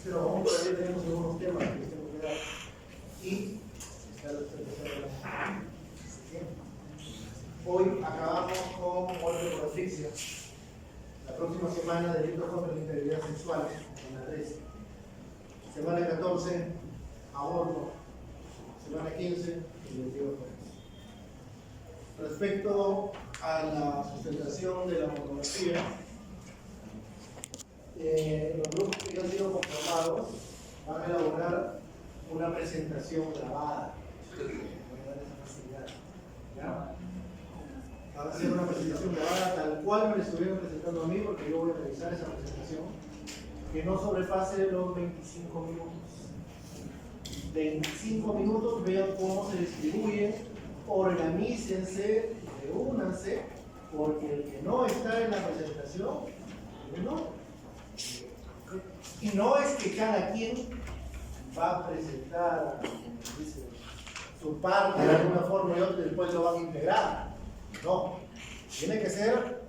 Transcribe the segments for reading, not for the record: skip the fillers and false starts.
Pero aún todavía tenemos algunos temas que tenemos que dar. Y hoy acabamos con orden por asfixia. La próxima semana, delitos contra la integridad sexual, en la 13. Semana 14, aborto. Semana 15, identidad forense. Respecto a la sustentación de la monografía, los grupos que ya han sido conformados van a elaborar una presentación grabada. Voy a dar esa facilidad. ¿Ya? Van a hacer una presentación grabada tal cual me la estuvieron presentando a mí, porque yo voy a revisar esa presentación, que no sobrepase los 25 minutos. 25 minutos, vean cómo se distribuyen, organícense, reúnanse, porque el que no está en la presentación, no. Y no es que cada quien va a presentar su parte de alguna forma y otro después lo van a integrar. No, tiene que ser,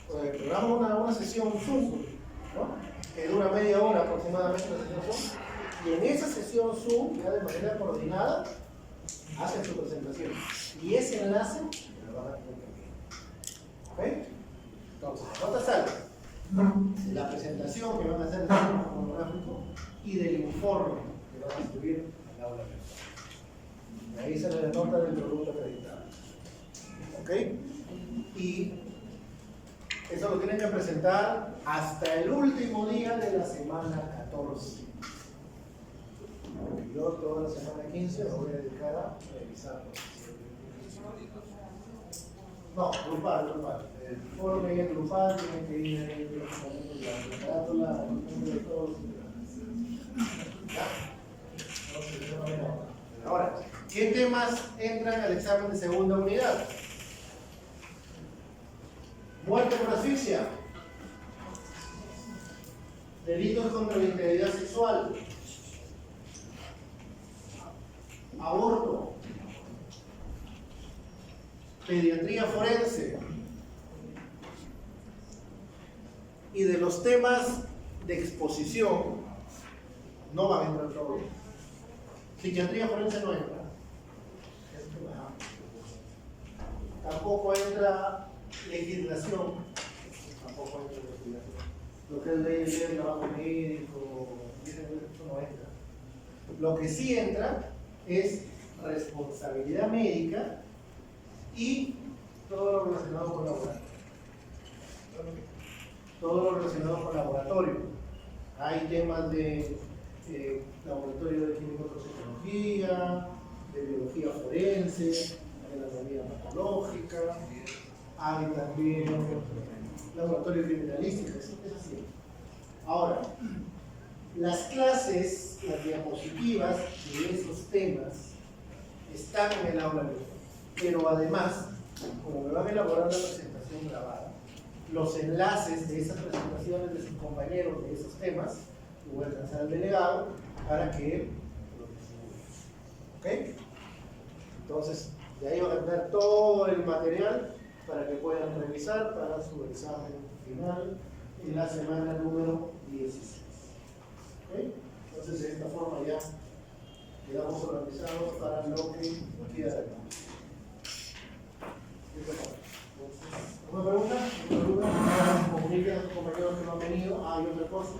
programamos una sesión Zoom, ¿no? Que dura media hora aproximadamente la sesión Zoom, y en esa sesión Zoom, ya de manera coordinada, hacen su presentación. Y ese enlace lo van a tener. ¿Ok? Entonces, ¿cuántas salas? La presentación que van a hacer en el monográfico y del informe que van a subir al aula virtual. Ahí sale la nota del producto acreditado. ¿Ok? Y eso lo tienen que presentar hasta el último día de la semana 14. Yo toda la semana 15 lo voy a dedicar a revisarlo. No, grupal. El informe es grupal, tiene que ir ahí los documentos de la carátula, los documentos de todos los integrantes. ¿Ya? Ahora, ¿qué temas entran al examen de segunda unidad? Muerte por asfixia, delitos contra la integridad sexual, aborto, pediatría forense, y de los temas de exposición no van a entrar todos. Psiquiatría forense no entra. Tampoco entra legislación. Tampoco entra legislación. Lo que es ley de trabajo médico, eso no entra. Lo que sí entra es responsabilidad médica y todo lo relacionado con laboratorio. Todo lo relacionado con laboratorio. Hay temas de laboratorio de químico-toxicología, de biología forense, de anatomía patológica, hay también laboratorio criminalístico, es así. Ahora, las clases, las diapositivas de esos temas están en el aula virtual, pero además, como me van a elaborar la presentación grabada, los enlaces de esas presentaciones de sus compañeros de esos temas, lo voy a alcanzar al delegado para que lo distribuya. ¿Ok? Entonces, de ahí van a tener todo el material para que puedan revisar para su examen final en la semana número 16. ¿Ok? Entonces, de esta forma ya quedamos organizados para lo que queda de acá. ¿Una pregunta? Comuniquen a sus compañeros que no han venido. Hay otra cosa.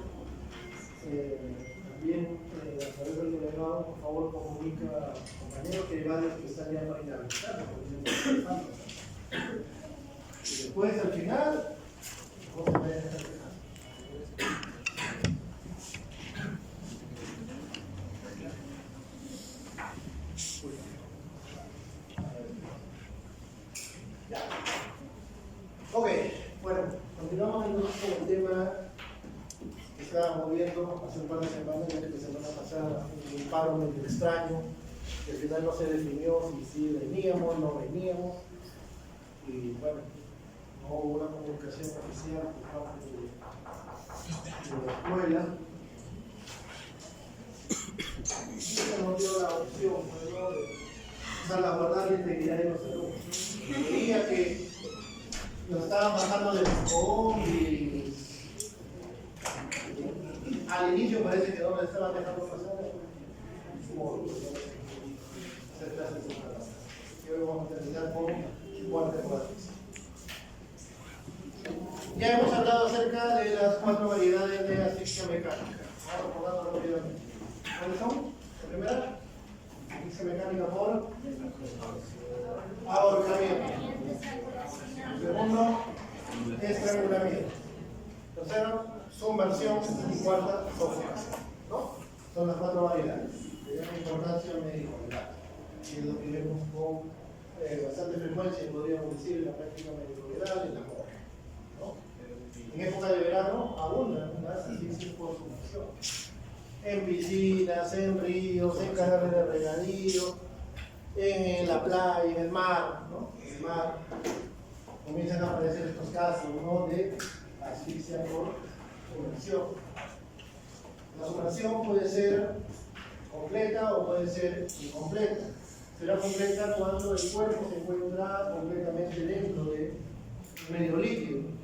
También, a través del delegado, por favor, comunica a sus compañeros que hay varios que están ya para inhabilitar. Y después, al final, vamos a ver esta semana. Ok, bueno, continuamos entonces con el tema que estábamos viendo hace un par de semanas, ya que la semana pasada, un paro medio extraño, que al final no se definió si veníamos, no veníamos, y bueno, no hubo una comunicación oficial por parte de la escuela. Y se nos dio la opción, ¿no?, de salvaguardar la integridad de los alumnos. Quería que Nos estaban bajando de los combis. Al inicio parece que no me estaban dejando pasar. Hacer clases de palabras. Y hoy vamos a terminar con cuarta cuadriz. Ya hemos hablado acerca de las 4 variedades de asfixia mecánica. Vamos recordando rápidamente. ¿Cuáles son? La primera, asfixia mecánica por ahorcamiento. Segundo, estrangulamiento. Tercero, sumersión. Y cuarta, sofocación. ¿No? Son las 4 variedades. De gran importancia médico-legal. Y es lo que vemos con bastante frecuencia, podríamos decir, en la práctica médico-legal, en la moda. En época de verano abundan las asfixias por sumersión. En piscinas, en ríos, en canales de regadío, en la playa, en el mar, ¿no? En el mar comienzan a aparecer estos casos, ¿no?, de asfixia por sumersión. La sumersión puede ser completa o puede ser incompleta. Será completa cuando el cuerpo se encuentra completamente dentro del medio líquido.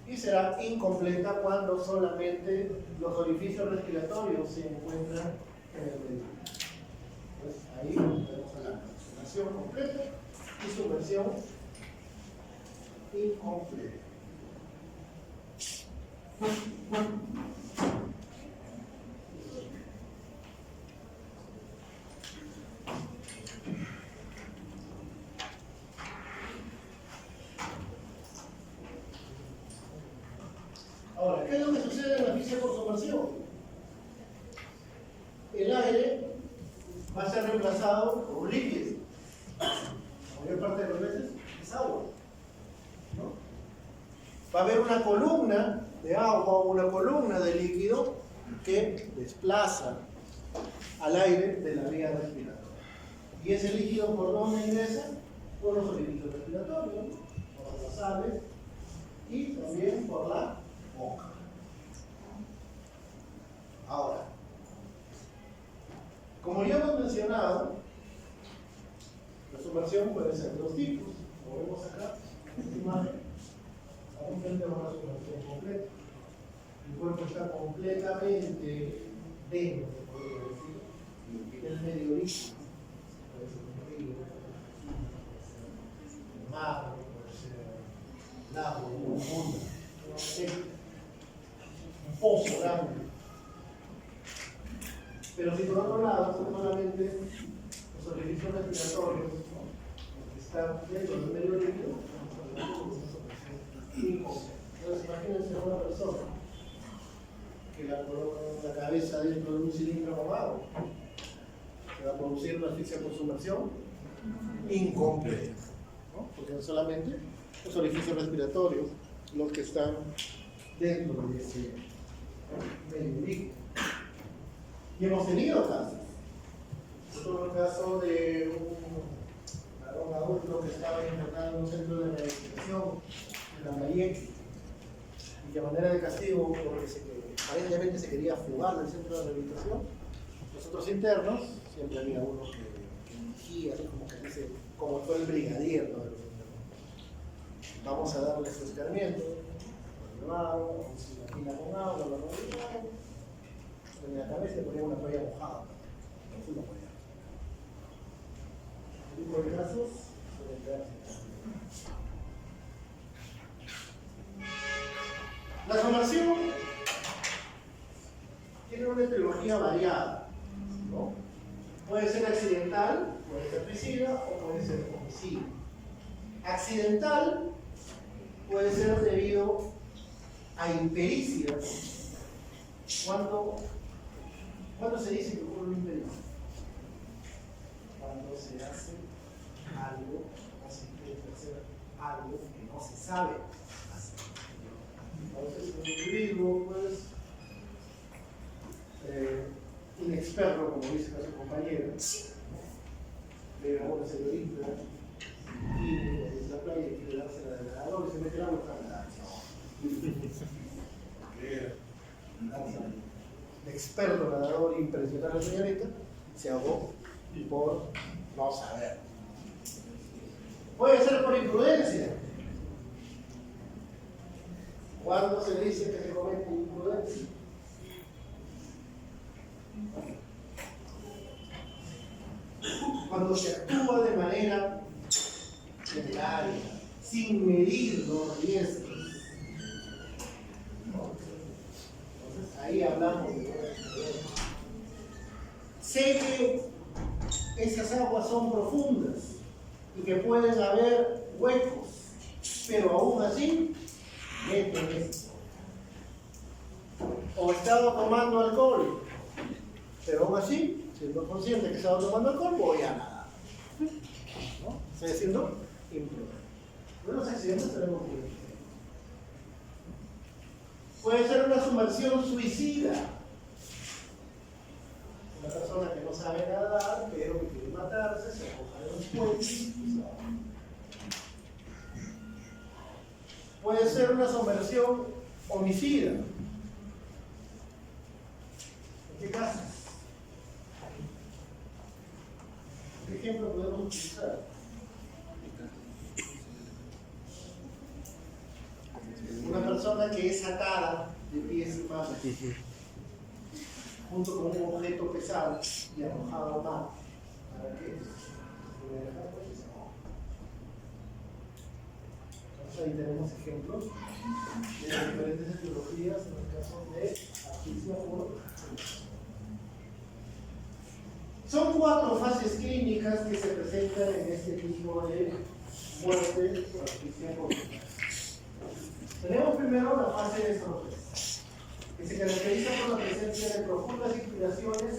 Y será incompleta cuando solamente los orificios respiratorios se encuentran en el medio. Pues ahí tenemos la sumersión completa y sumersión incompleta. Ahora, ¿qué es lo que sucede en la asfixia por sumersión? El aire va a ser reemplazado por un líquido. La mayor parte de las veces es agua, ¿no? Va a haber una columna de agua o una columna de líquido que desplaza al aire de la vía respiratoria. ¿Y ese líquido por dónde ingresa? Por los orificios respiratorios, por las nasales y también por la boca. Ahora, como ya hemos mencionado, la sumersión puede ser de dos tipos. Como vemos acá en esta imagen, aún tenemos una sumersión completa. El cuerpo está completamente dentro, podría decir, del medio líquido. Puede ser un río, un mar, puede ser un lago, un mundo, un pozo grande. Pero si por otro lado son solamente los orificios respiratorios, ¿no?, que están dentro del medio líquido, entonces imagínense a una persona que la coloca la cabeza dentro de un cilindro con agua, se va a producir una asfixia por sumersión incompleta, ¿no?, porque no solamente los orificios respiratorios los que están dentro de ese medio líquido. Y hemos tenido casos. Esto es el caso de un varón adulto que estaba internado en un centro de rehabilitación en Lambayeque, y que a manera de castigo, porque aparentemente se quería fugar del centro de rehabilitación, los otros internos, siempre había uno que dirigía, así como que dice, como fue el brigadier, ¿no?, de los internos. Vamos a darle su escarmiento, lo llevaron, una pila con agua, lo llevaron. En la cabeza le ponía una toalla mojada, no fuimos por allá. Este tipo de casos suelen darse. La sumersión tiene una etiología variada, ¿no? Puede ser accidental, puede ser suicida o puede ser homicidio. Accidental puede ser debido a impericia. ¿Cuándo se dice que ocurre una impericia? Cuando se hace algo, o se intenta hacer algo que no se sabe hacer. Entonces, un individuo, pues, inexperto, como dice su compañero, ve a una señorita y en la playa quiere darse la de nadador y se mete el agua para nadar. El experto nadador impresionante a la señorita se ahogó por no saber. Puede ser por imprudencia. ¿Cuándo se dice que se comete imprudencia? Cuando se actúa de manera temeraria, sin medir los riesgos. Entonces, ahí hablamos de... Sé que esas aguas son profundas y que pueden haber huecos, pero aún así, meten esto. O estaba tomando alcohol, pero aún así, siendo consciente que estaba tomando alcohol, voy a nadar. ¿No? Estoy haciendo imprudente. En los accidentes tenemos que... Puede ser una sumersión suicida. Una persona que no sabe nadar, pero que quiere matarse, se arroja de un puente y se ahoga. Puede ser una sumersión homicida. ¿En qué casos? ¿Qué ejemplo podemos utilizar? Una persona que es atada de pies y manos junto con un objeto pesado y arrojado al mar. ¿Para qué? Entonces ahí tenemos ejemplos de diferentes etiologías en el caso de asfixia por... Son 4 fases clínicas que se presentan en este tipo de muerte por asfixia por... Tenemos primero la fase de sorpresa, que se caracteriza por la presencia de profundas inspiraciones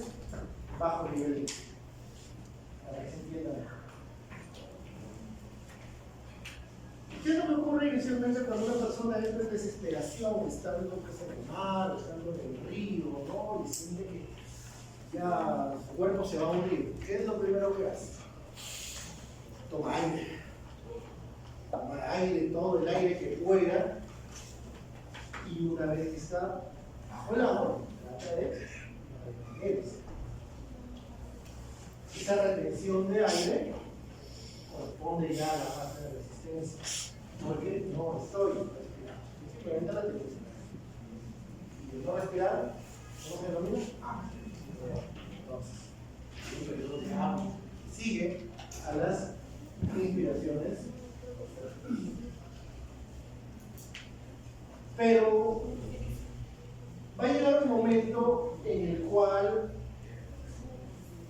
bajo nivel. Para que se entienda mejor. ¿Qué es lo que ocurre inicialmente cuando una persona entra en desesperación, estando en el mar, estando en el río, ¿no? Y siente que ya su cuerpo se va a hundir? ¿Qué es lo primero que hace? Toma aire. Toma aire, todo el aire que pueda. Y una vez que está bajo el agua, trata de retenerse. Esa retención de aire corresponde ya a la fase de resistencia, porque no estoy respirando, simplemente la tengo. Y el no respirar, ¿cómo se denomina? Entonces, un periodo de agua sigue a las inspiraciones. Pero va a llegar un momento en el cual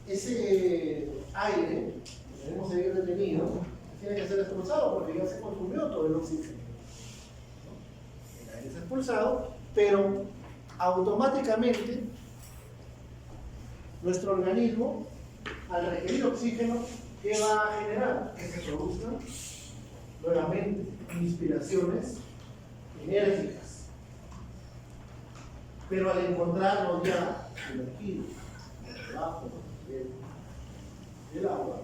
ese aire que debemos seguir detenido tiene que ser expulsado porque ya se consumió todo el oxígeno. El aire es expulsado, pero automáticamente nuestro organismo, al requerir oxígeno, ¿qué va a generar? Que se produzcan nuevamente inspiraciones enérgicas. Pero al encontrarnos ya sumergidos debajo del agua,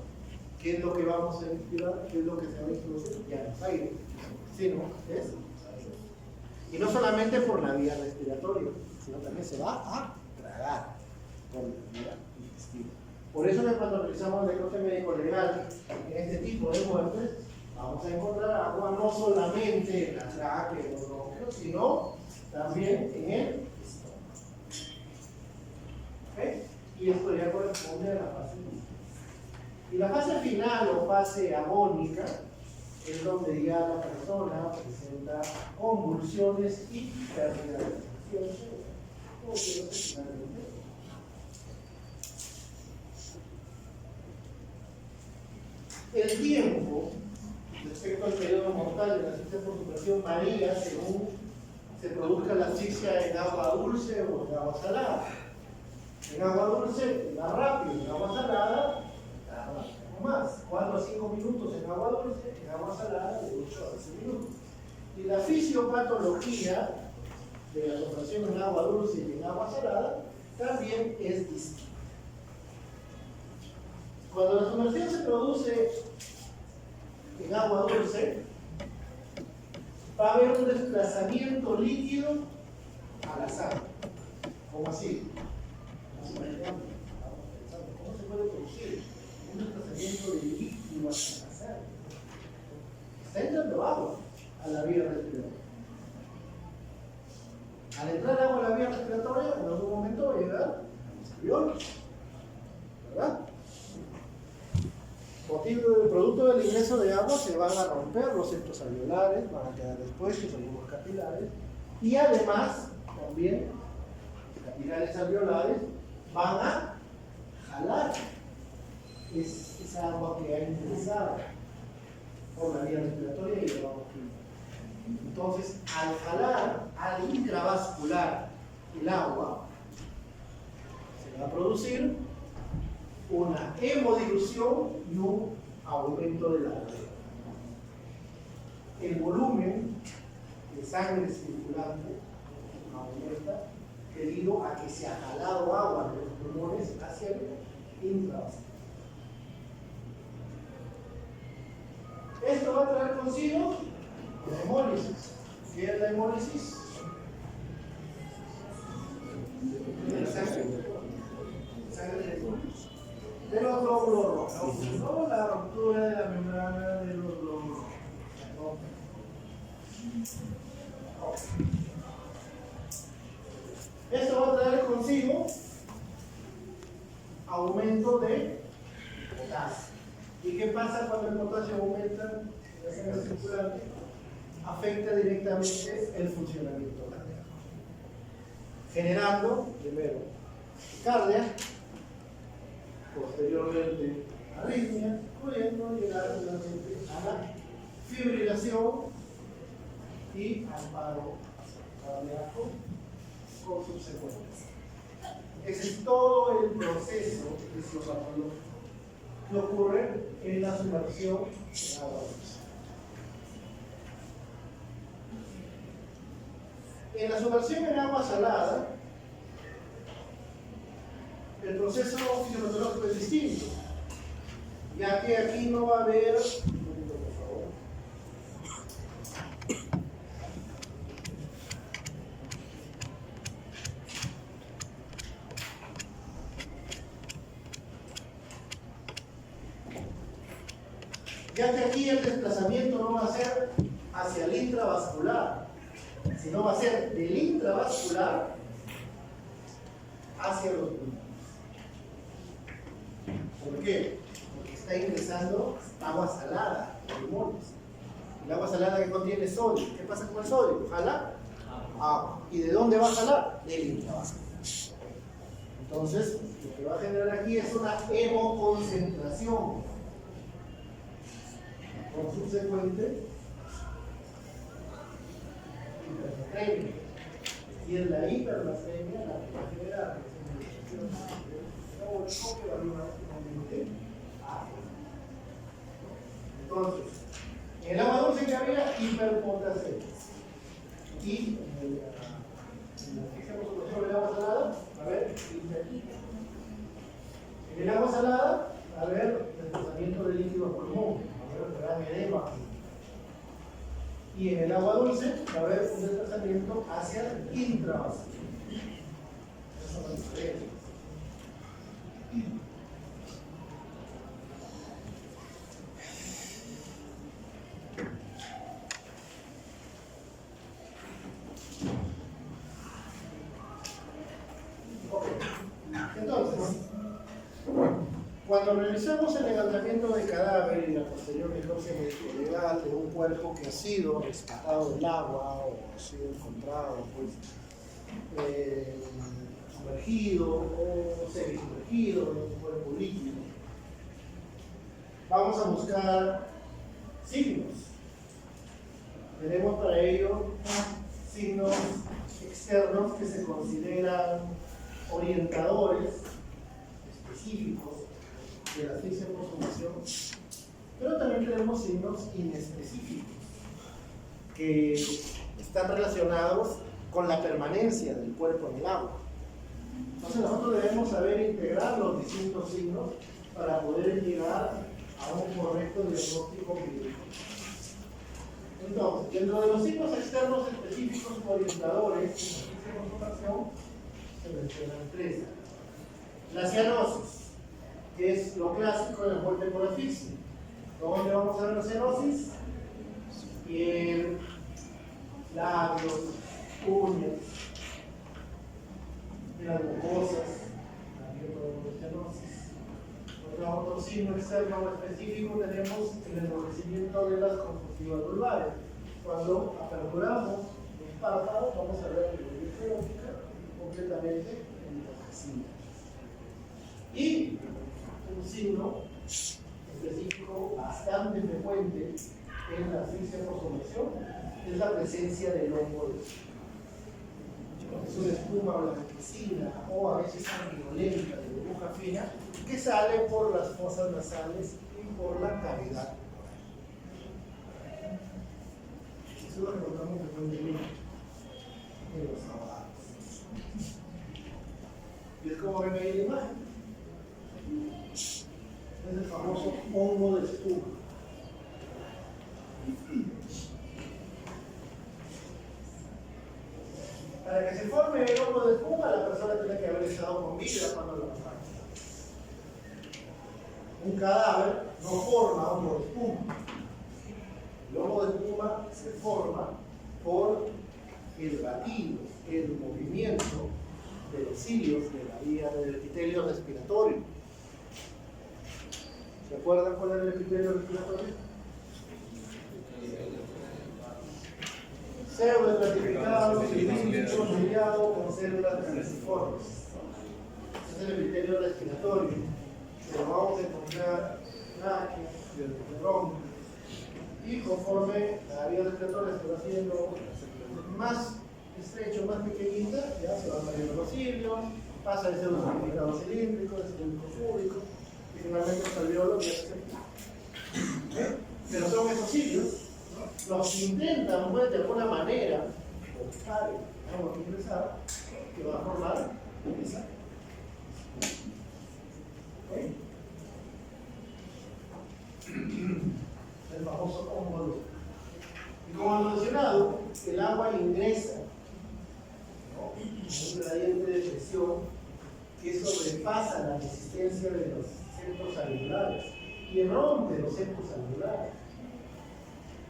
¿qué es lo que vamos a inspirar? ¿Qué es lo que se va a introducir? Ya no es aire, sino es aire. Y no solamente por la vía respiratoria, sino también se va a tragar por la vía intestina. Por eso que cuando realizamos el necrosis médico legal en este tipo de muertes, vamos a encontrar agua no solamente en la tráquea, en los bronquios, sino también en el estómago. ¿Okay? Y esto ya corresponde a la fase final. Y la fase final o fase agónica es donde ya la persona presenta convulsiones y pérdida de conciencia. El tiempo respecto al periodo mortal de la asfixia por sumersión varía según se produzca la asfixia en agua dulce o en agua salada. En agua dulce, más rápido; en agua salada, tarda más. 4 a 5 minutos en agua dulce; en agua salada, de 8 a 12 minutos. Y la fisiopatología de la sumersión en agua dulce y en agua salada también es distinta. Cuando la sumersión se produce en agua dulce, va a haber un desplazamiento líquido a la sangre. ¿Cómo así? ¿Cómo se puede producir un desplazamiento de líquido hacia la sangre? Está entrando agua a la vía respiratoria. Al entrar agua en la vía respiratoria, en algún momento va a llegar a los alveolos, ¿verdad? Producto del ingreso de agua se van a romper los septos alveolares, van a quedar expuestos algunos capilares, y además también los capilares alveolares van a jalar esa agua que ha ingresado por la vía respiratoria y llevamos aquí. Entonces, al jalar, al intravascular el agua, se va a producir una hemodilución y un aumento de la arteria. El volumen de sangre circulante aumenta debido a que se ha jalado agua de los pulmones hacia el intravascular. Esto va a traer consigo la hemólisis. ¿Qué es la hemólisis? Sangre de los glóbulos rojos, no la ruptura de la membrana de los glóbulos rojos. Esto va a traer consigo aumento de potasio. ¿Y qué pasa cuando el potasio aumenta en la sangre circulante? Afecta directamente el funcionamiento cardíaco, generando primero taquicardia, posteriormente arritmia, pudiendo llegar finalmente a la fibrilación y al paro cardíaco con subsecuentes. Ese es todo el proceso fisiopatológico que ocurre en la sumersión en agua dulce. En la sumersión en agua salada, el proceso fisiopatológico es distinto, ya que aquí no va a haber, por favor, ya que aquí el desplazamiento no va a ser hacia el intravascular, sino va a ser del intravascular hacia los pulmones. ¿Por qué? Porque está ingresando agua salada a los pulmones. El agua salada que contiene sodio. ¿Qué pasa con el sodio? Jala agua. ¿Y de dónde va a jalar? Del intravascular. Entonces, lo que va a generar aquí es una hemoconcentración con subsecuente hipernatremia. Y en la hipernatremia la que va a generar es una disminución que va a llevar finalmente a agua. Entonces, en el agua dulce que había hiperpotasemia. Y en el agua salada, a ver, en el agua salada, a ver, desplazamiento de líquido al pulmón, a ver, gran edema. Y en el agua dulce va a haber un desplazamiento hacia el intravascular. Esas son las diferencias. Entonces, cuando realizamos el levantamiento del cadáver y la posterior necropsia médico-legal de un cuerpo que ha sido rescatado del agua o ha sido encontrado sumergido o semisumergido en un cuerpo líquido, vamos a buscar signos. Tenemos para ello signos externos que se consideran orientadores específicos de la asfixia por sumersión, pero también tenemos signos inespecíficos que están relacionados con la permanencia del cuerpo en el agua. Entonces nosotros debemos saber integrar los distintos signos para poder llegar a un correcto diagnóstico clínico. Entonces, dentro de los signos externos específicos orientadores en la asfixia por sumersión se mencionan tres. La cianosis, que es lo clásico de la muerte por asfixia. ¿Dónde vamos a ver la cianosis? Piel, labios, uñas, las mucosas, también podemos cianosis. Otro signo externo o específico tenemos el enrojecimiento de las conjuntivas vulvares. Cuando aperturamos los párpados, vamos a ver la luz erótica completamente enrojecida. Y un signo específico bastante frecuente en la asfixia por sumersión es la presencia del hongo de estómago. Es una espuma blanquecina o a veces sanguinolenta de burbuja fina que sale por las fosas nasales y por la cavidad. Eso lo encontramos frecuentemente en los abogados. Y es como ven ahí la imagen. Es el famoso hongo de espuma. Para que se forme el hongo de espuma, la persona tiene que haber estado con vida cuando lo mataron. Un cadáver no forma hongo de espuma. El hongo de espuma se forma por el batido, el movimiento de los cilios de la vía del epitelio respiratorio. ¿Se acuerdan cuál era el epitelio respiratorio? Pseudoestratificado, cilíndrico, mediado con células cruciformes. Este es el epitelio respiratorio. Lo vamos a encontrar en bronquios. Y conforme la vía respiratoria se va haciendo más estrecho, más pequeñita, ya se van saliendo los cilios, pasa de pseudoestratificado cilíndrico, de cilíndrico fúrico, y finalmente hasta el alveolo que hace. Pero son esos cilios los que intentan, pues, de alguna manera, buscar el agua que ingresar, que va a formar esa. El famoso hongo. Y como hemos mencionado, el agua ingresa, ¿no?, un gradiente de presión que sobrepasa la resistencia de los centros alveolares y rompe los centros alveolares.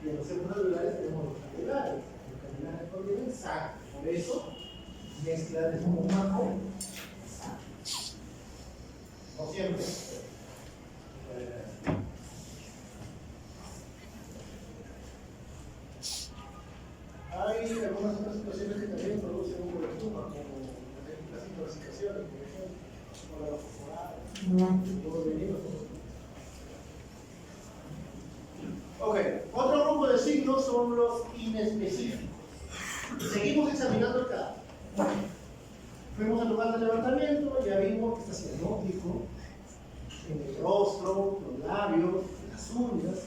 Y en los centros alveolares tenemos los capilares. Los capilares contienen sangre. Por eso, mezcla de espuma con sangre. No siempre. Hay algunas otras situaciones que también producen un poco de espuma, como las intoxicaciones, por ejemplo, o la fosforada, los venenos. Ok, otro grupo de signos son los inespecíficos. Seguimos examinando el cadáver. Fuimos al lugar del levantamiento, ya vimos que está cianótico en el rostro, los labios, las uñas.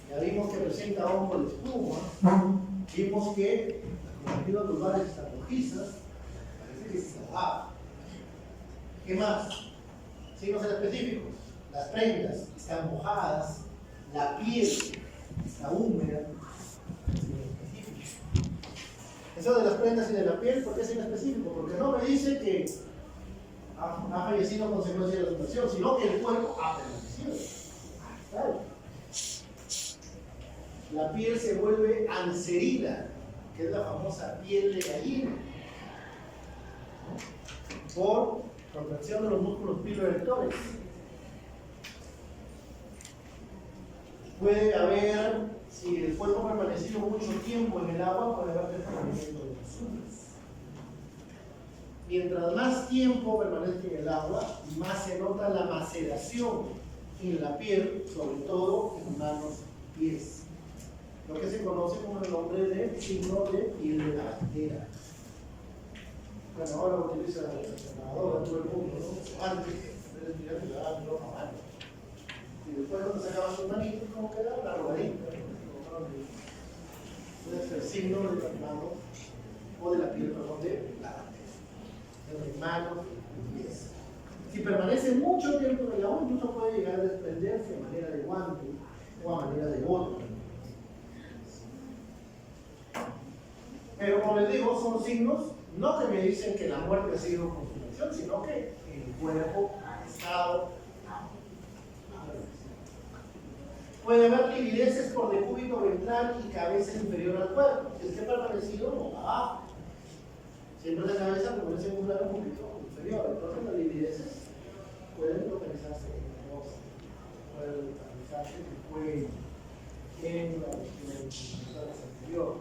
Ya vimos que presenta hongo de espuma. Vimos que las conjuntivas vulvares están rojizas. Parece que se lavaba. ¿Qué más? Signos específicos. Las prendas están mojadas. La piel está húmeda. Eso de las prendas y de la piel, ¿por qué es inespecífico? Porque no me dice que ha fallecido a consecuencia de la sumersión, sino que el cuerpo ha permanecido. Claro. La piel se vuelve anserida, que es la famosa piel de gallina, ¿no?, por contracción de los músculos piloerectores. Puede haber, si el cuerpo ha permanecido mucho tiempo en el agua, puede haber deformamiento de las uñas. Mientras más tiempo permanece en el agua, más se nota la maceración en la piel, sobre todo en manos y pies. Lo que se conoce como el nombre de signo de piel de bandera. Bueno, ahora utiliza la lavadora todo el mundo, ¿no? Antes, en vez de tirar, le daban a mano. Y después cuando sacaban sus manitos, ¿cómo quedaba? La rodadita. Puede ser signo de las manos o de la piel, perdón, de la bandera. De las manos y pies. Si permanece mucho tiempo en el agua, incluso puede llegar a desprenderse de manera de guante o a manera de bota. Pero como les digo, son signos no que me dicen que la muerte ha sido con sumersión, sino que el cuerpo ha estado. Puede haber livideces por decúbito ventral y cabeza inferior al cuerpo. Si es que ha permanecido boca abajo. siempre la cabeza permanece en un plano un poquito inferior, entonces las livideces pueden localizarse en el rostro, pueden localizarse en el cuello, en la región anterior.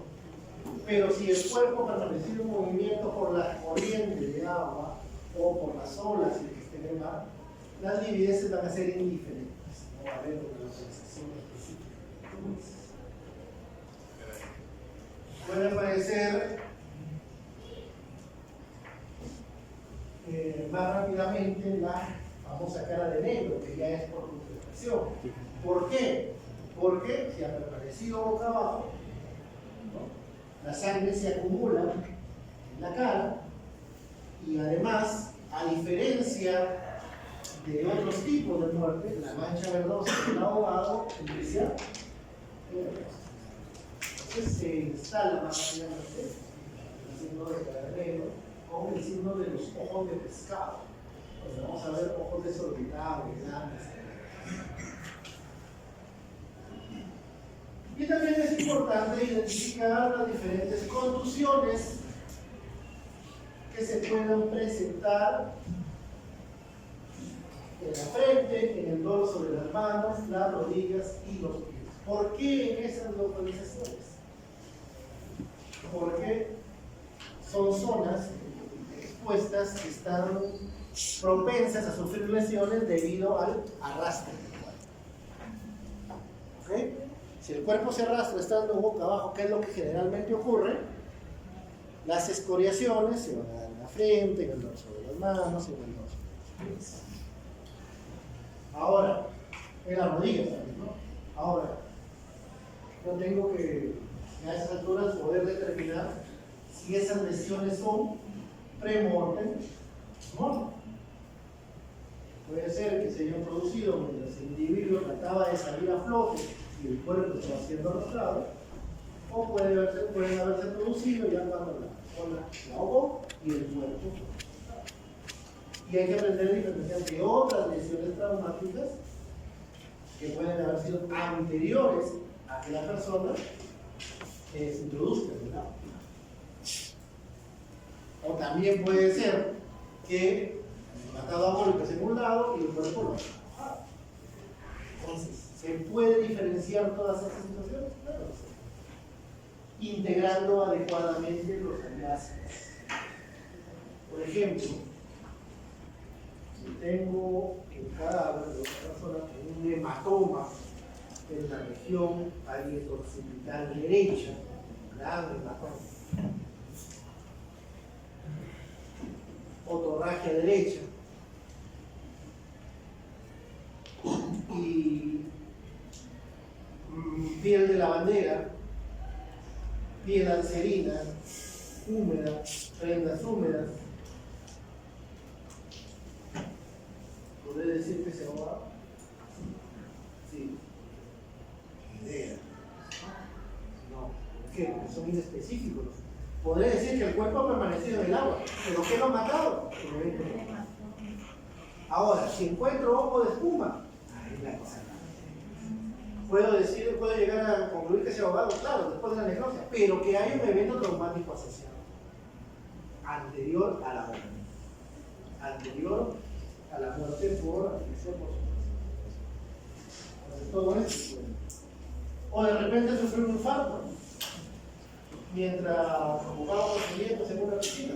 Pero si el cuerpo permanece en movimiento por las corrientes de agua o por las olas que estén en el mar, las livideces van a ser indiferentes, no va a haber una localización específica. Puede aparecer más rápidamente la famosa cara de negro, que ya es por putrefacción. ¿Por qué? Porque si ha permanecido boca abajo, ¿no?, la sangre se acumula en la cara y además, a diferencia de otros tipos de muerte, la mancha verdosa del ahogado empieza en el rostro. Entonces se instala más rápidamente el signo de cara de negro con el signo de los ojos de pescado. Entonces vamos a ver ojos desorbitados, grandes. Y también es importante identificar las diferentes contusiones que se puedan presentar en la frente, en el dorso de las manos, las rodillas y los pies. ¿Por qué en esas localizaciones? Porque son zonas expuestas que están propensas a sufrir lesiones debido al arrastre. ¿Okay? Si el cuerpo se arrastra estando boca abajo, ¿qué es lo que generalmente ocurre? Las escoriaciones se van a dar en la frente, en el dorso de las manos, en el dorso de los pies. Ahora, en las rodillas también, ¿no? Ahora, yo tengo que a esas alturas poder determinar si esas lesiones son pre-mortem o mortem. Puede ser que se hayan producido mientras el individuo trataba de salir a flote y el cuerpo estaba siendo arrastrado, o pueden haberse producido ya cuando la persona la ahogó y el cuerpo. Y hay que aprender a diferenciar de otras lesiones traumáticas que pueden haber sido anteriores a que la persona se introduzca en el agua. O también puede ser que el matado a golpes en un lado y el cuerpo lo ha mojado. Entonces, ¿se puede diferenciar todas estas situaciones? Claro, sí. Integrando adecuadamente los hallazgos. Por ejemplo, si tengo el cadáver de otra persona con un hematoma en la región parieto-occipital derecha, gran hematoma, otorragia derecha, y piel de lavandera, piel alcerina, húmeda, prendas húmedas. ¿Podría decir que se ahoga? Sí. Idea. No. ¿Por qué? Porque son inespecíficos. Podría decir que el cuerpo ha permanecido en el agua, pero ¿qué lo ha matado? Ahora, si encuentro ojo de espuma, ahí la cosa. Puedo llegar a concluir que se ha ahogado, claro, después de la necropsia, pero que hay un evento traumático asociado anterior a la muerte. Anterior a la muerte por aflicción por su. Entonces, todo esto. O de repente sufrió un infarto mientras jugaba procedimientos en una piscina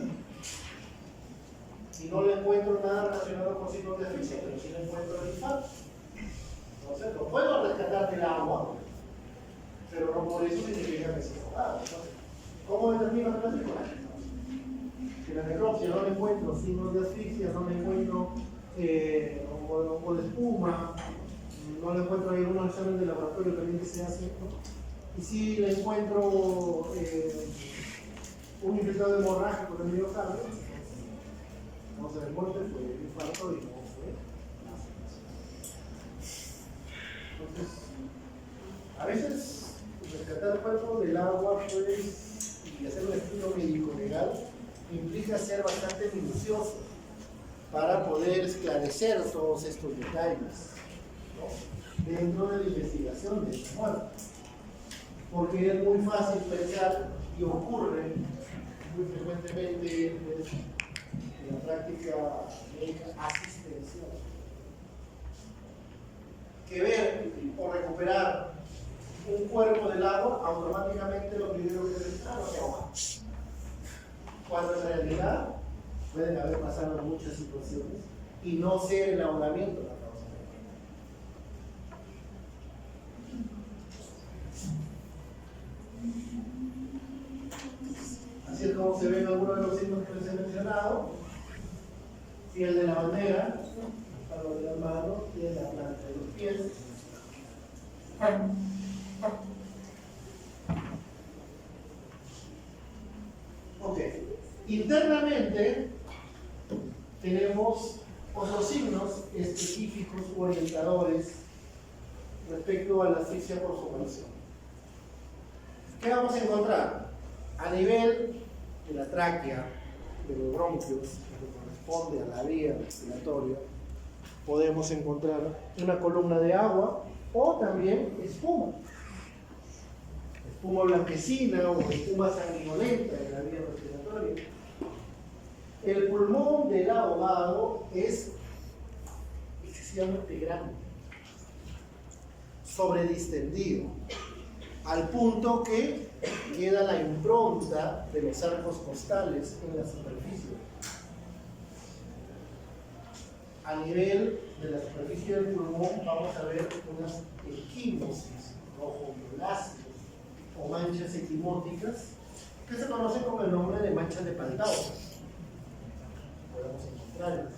y no le encuentro nada relacionado con signos de asfixia, pero sí le encuentro el infarto. Entonces, lo puedo rescatar del agua, pero no por eso significa que se ahogado. ¿Cómo determino que la necropsia? Si la necropsia no le encuentro signos de asfixia, no le encuentro hongo de espuma, no le encuentro ahí unos exámenes de laboratorio también que se hacen, ¿no? Y si le encuentro un infiltrado hemorrágico del miocardio, vamos a ver, muerte fue infarto y no fue entonces, a veces rescatar el cuerpo del agua pues, y hacer un estudio médico legal implica ser bastante minucioso para poder esclarecer todos estos detalles, ¿no?, dentro de la investigación de esta muerte. Porque es muy fácil pensar y ocurre muy frecuentemente pues, en la práctica médica asistencial, que ver o recuperar un cuerpo del agua, automáticamente lo primero que se ahoga. Cuando en realidad pueden haber pasado muchas situaciones y no ser el ahogamiento la causa. Así es como se ven algunos de los signos que les he mencionado: piel de la bandera, palo de las manos, piel de la planta de los pies. Ok, internamente tenemos otros signos específicos o orientadores respecto a la asfixia por sumersión. ¿Qué vamos a encontrar? A nivel de la tráquea, de los bronquios, que corresponde a la vía respiratoria, podemos encontrar una columna de agua o también espuma. Espuma blanquecina o espuma sanguinolenta en la vía respiratoria. El pulmón del ahogado es excesivamente grande, sobredistendido, al punto que queda la impronta de los arcos costales en la superficie. A nivel de la superficie del pulmón vamos a ver unas equimosis rojo-violáceas o manchas equimóticas que se conocen con el nombre de manchas de Paltau. Podemos encontrarlas.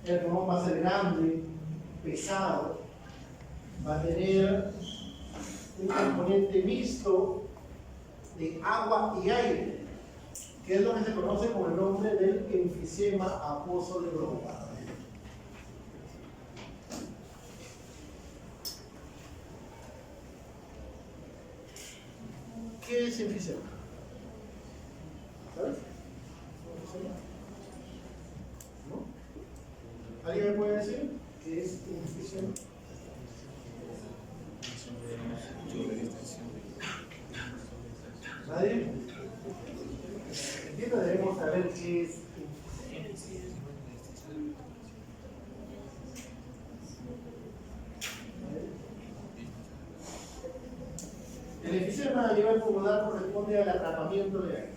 El pulmón va a ser grande, pesado, va a tener un componente mixto de agua y aire, que es lo que se conoce con el nombre del enfisema acuoso de bronca. ¿Qué es enfisema? ¿Sabes? ¿No? ¿Alguien me puede decir qué es enfisema? ¿Nadie? Entiendo, debemos saber qué es. El enfisema a nivel pulmonar corresponde al atrapamiento de aire.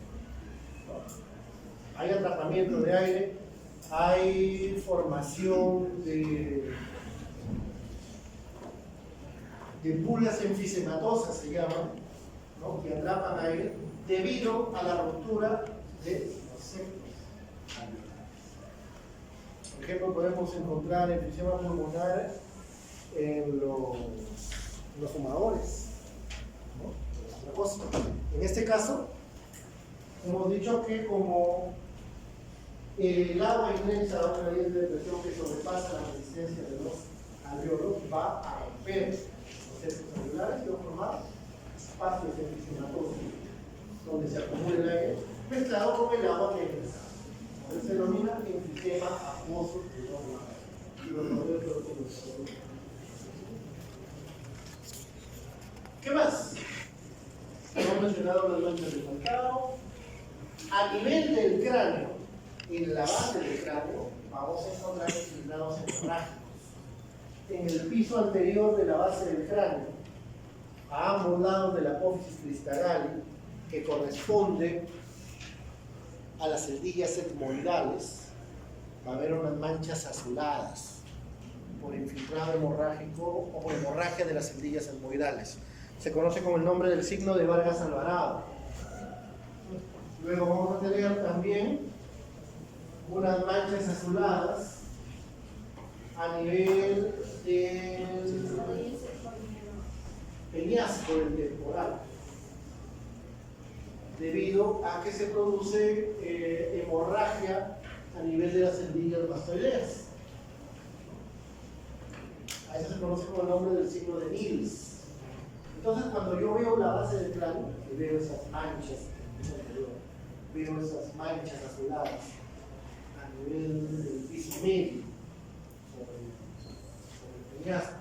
Hay atrapamiento de aire, hay formación de púas enfisematosas, se llaman, ¿no?, que atrapan aire debido a la ruptura de los septos alveolares. Por ejemplo, podemos encontrar enfisema pulmonar en los fumadores, ¿no? En este caso, hemos dicho que como el agua ingresa a una nivel de presión que sobrepasa la resistencia de los alveolos, va a romper los septos alveolares y va a formar espacios enfisematosos donde se acumula el aire mezclado con el agua que ingresa. Entonces se denomina enfisema acuoso de bronca. ¿Qué más? Hemos mencionado las manchas de Paltau. A nivel del cráneo, en la base del cráneo, vamos a encontrar infiltrados hemorrágicos. En el piso anterior de la base del cráneo, a ambos lados de la apófisis cristagali, que corresponde a las celdillas etmoidales, va a haber unas manchas azuladas por infiltrado hemorrágico o por hemorragia de las celdillas etmoidales. Se conoce con el nombre del signo de Vargas Alvarado. Luego vamos a tener también unas manchas azuladas a nivel del peñasco del temporal, debido a que se produce hemorragia a nivel de las celdillas mastoideas. A eso se conoce con el nombre del signo de Nils. Entonces, cuando yo veo la base del cráneo, y veo esas manchas, veo esas manchas azuladas a nivel del piso medio, sobre el peñasco,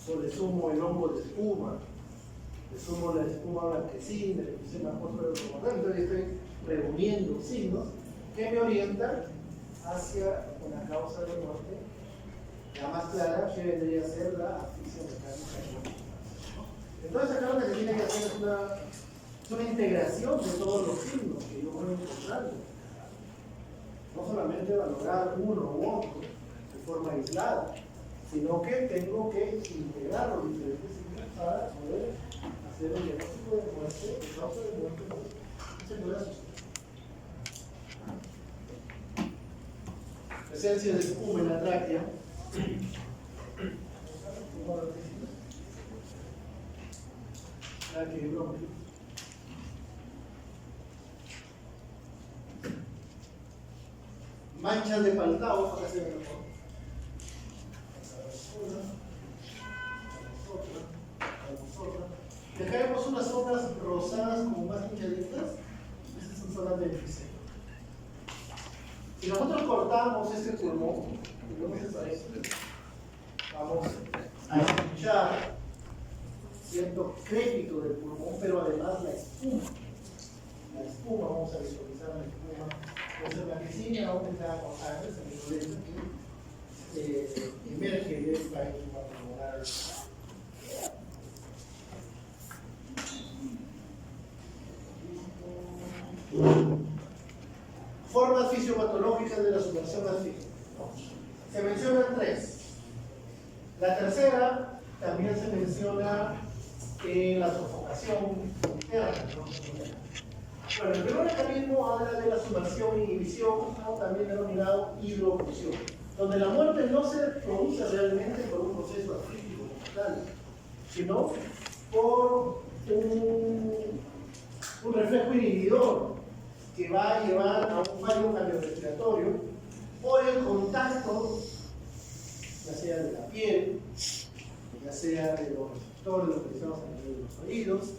sobre sumo el hongo de espuma, le sumo la espuma blanquecina, le puse más fósforo de bromonato, entonces estoy reuniendo signos que me orientan hacia una causa de muerte. La más clara que vendría a ser la asfixia mecánica. Entonces acá lo que se tiene que hacer es una integración de todos los signos que yo voy encontrando. No solamente valorar uno u otro de forma aislada, sino que tengo que integrar los diferentes signos para poder hacer un diagnóstico de muerte, de causa de muerte, y se puede asustar. Presencia de espuma en la tráquea. Tráquea y bronquio. Manchas de paltao, acá se ve mejor. Y acá vemos unas zonas rosadas como más hinchaditas. Estas son zonas de enfisema. Si nosotros cortamos este pulmón, y vemos esta vamos a escuchar cierto crépito del pulmón, pero además la espuma. La espuma, vamos a visualizar la espuma. Pues la blanquecina aún está con sangre, se que emerge de esta espuma pulmonar. Formas fisiopatológicas de la sumersión asfíctica. Se mencionan tres. La tercera también se menciona en la sofocación interna. Bueno, el primer mecanismo habla de la sumersión e inhibición, o también denominado hidrofusión, donde la muerte no se produce realmente por un proceso asfíctico mortal, sino por un reflejo inhibidor que va a llevar a un fallo cardiorrespiratorio por el contacto, ya sea de la piel, ya sea de los receptores localizados a nivel de los oídos,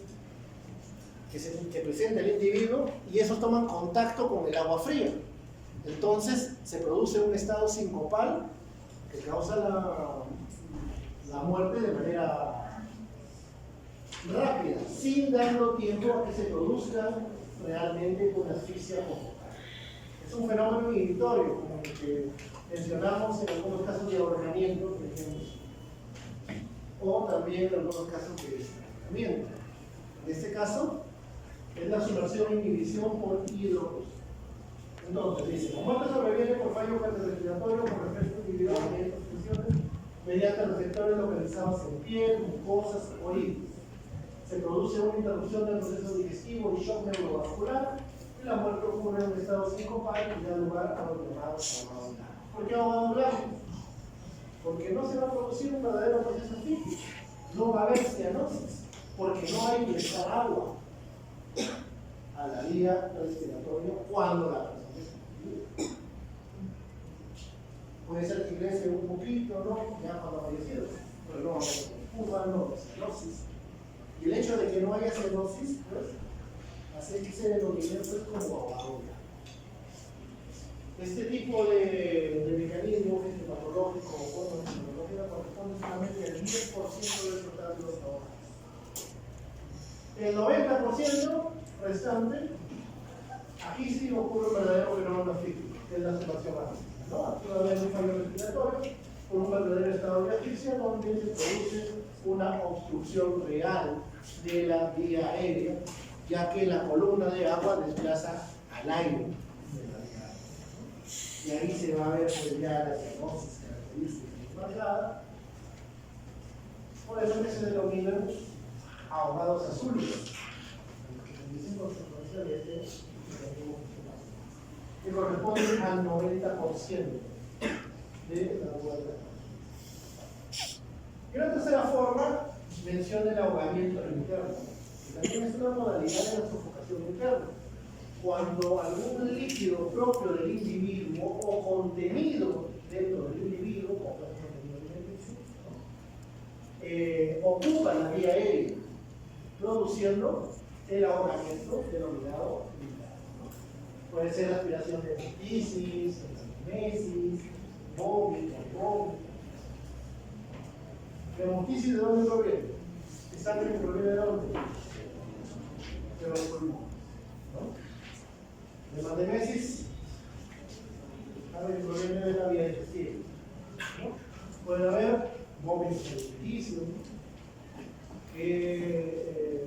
que presenta el individuo, y esos toman contacto con el agua fría. Entonces se produce un estado sincopal que causa la muerte de manera rápida, sin dando tiempo a que se produzca realmente una asfixia convocal. Es un fenómeno inhibitorio, como el que mencionamos en algunos casos de ahorcamiento, por ejemplo, o también en algunos casos de estrangulamiento. En este caso, es la sumersión e inhibición por hidrofusión. Entonces, dice, la muerte sobreviene por fallo cardiorrespiratorio, por reflejo inhibidor de estas funciones, mediante receptores localizados en piel, mucosas, oídos. Se produce una interrupción del proceso digestivo y shock neurovascular, y la muerte ocurre en un estado sincopal y da lugar a los llamados ahogados blancos. ¿Por qué ahogados blancos? Porque no se va a producir un verdadero proceso físico, no va a haber cianosis, porque no hay que echar agua a la vía respiratoria cuando la persona está vivida. Puede ser que ingrese un poquito, ¿no? Ya cuando ha fallecido, pero no va a haber espuma, no va a haber cianosis. Y el hecho de que no haya cianosis, pues, hace que se denomine pues, como ahogado. Este tipo de mecanismo fisiopatológico o forma fisiopatológica corresponde solamente al 10% del total de los ahogados. El 90% restante, aquí sí ocurre un verdadero fenómeno físico, que es la sumersión asfíctica, ¿no? Aquí va a haber un fallo respiratorio por un verdadero estado de asfixia donde se produce una obstrucción real de la vía aérea, ya que la columna de agua desplaza al aire de la vía aérea. Y ahí se va a ver pues, ya la cianosis característica marcada. Por eso que se denominan ahogados azules, que consecuencia de este mecanismo funcional, que corresponde al 90% de la muerte. Y una tercera forma menciona el ahogamiento interno, que también es una modalidad de la sofocación interna. Cuando algún líquido propio del individuo o contenido dentro del individuo, como el contenido ocupa la vía aérea, produciendo el ahogamiento denominado interno. Puede ser aspiración de hemoptisis, hemoptisis, vómito. ¿La hemoptisis de dónde proviene? sangre que proviene de dónde? De los pulmones, ¿no? De hematemesis, sangre que proviene de la vía digestiva, ¿no? Puede haber vómitos alimenticios que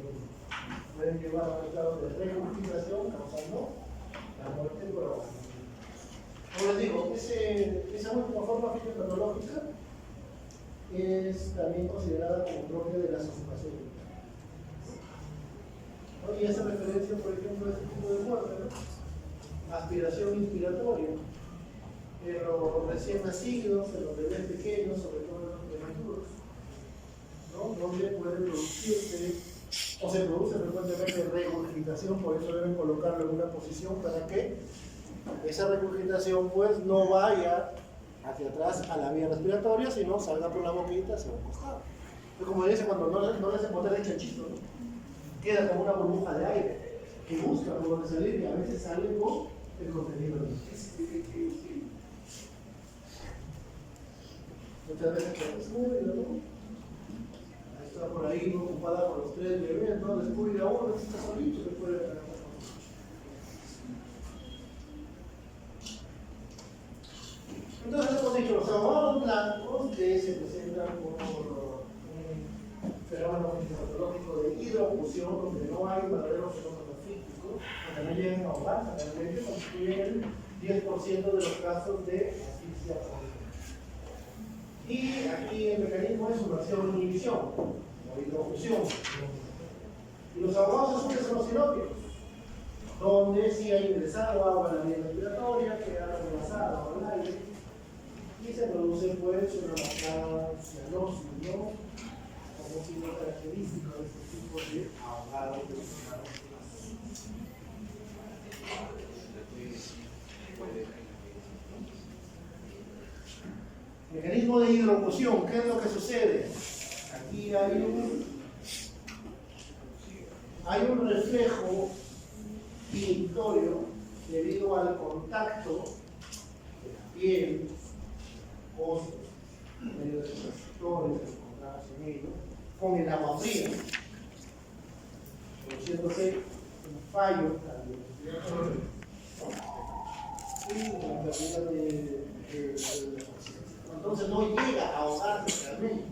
pueden llevar a un estado de regurgitación causando la muerte por ahogo. Como les digo, esa última forma fisiopatológica es también considerada como propia de la sofocación. ¿No? Y esa referencia, por ejemplo, a este tipo de muerte, ¿no? Aspiración inspiratoria en los recién nacidos, en los bebés pequeños, sobre todo en los prematuros, ¿no? Donde puede producirse o se produce frecuentemente regurgitación, por eso deben colocarlo en una posición para que esa regurgitación pues no vaya hacia atrás a la vía respiratoria, sino salga por la boquita hacia un costado. Es como dice cuando no le hacen botar el chanchito, ¿no? Queda como una burbuja de aire que busca por donde salir y a veces sale con el contenido del muchas veces se descuida, ¿no? Está por ahí ¿no? Ocupada por los 3 bebés, ¿no? Descuida uno, está solito, se puede ganar. Entonces hemos dicho, los ahogados blancos que se presentan por un fenómeno fisiopatológico de hidrofusión, donde no hay un verdadero fenómeno físico, donde no llegan a ahogar, realmente constituyen el 10% de los casos de asfixia crónica. Y aquí el mecanismo es sumersión-inhibición, o hidrofusión. Y los ahogados azules son los sinóticos, donde sí hay ingresado agua a la vía respiratoria, queda enlazada al aire, y se produce pues una marcada cianosis, ¿no? Como signo característico de este tipo de ahogados de los mecanismo de hidrofusión, ¿qué es lo que sucede? Aquí hay un reflejo inhibitorio debido al contacto de la piel, ojos, medio de los receptores encontrados en ellos, con el agua fría, produciéndose un fallo y una pérdida de entonces no llega a ahogarse realmente.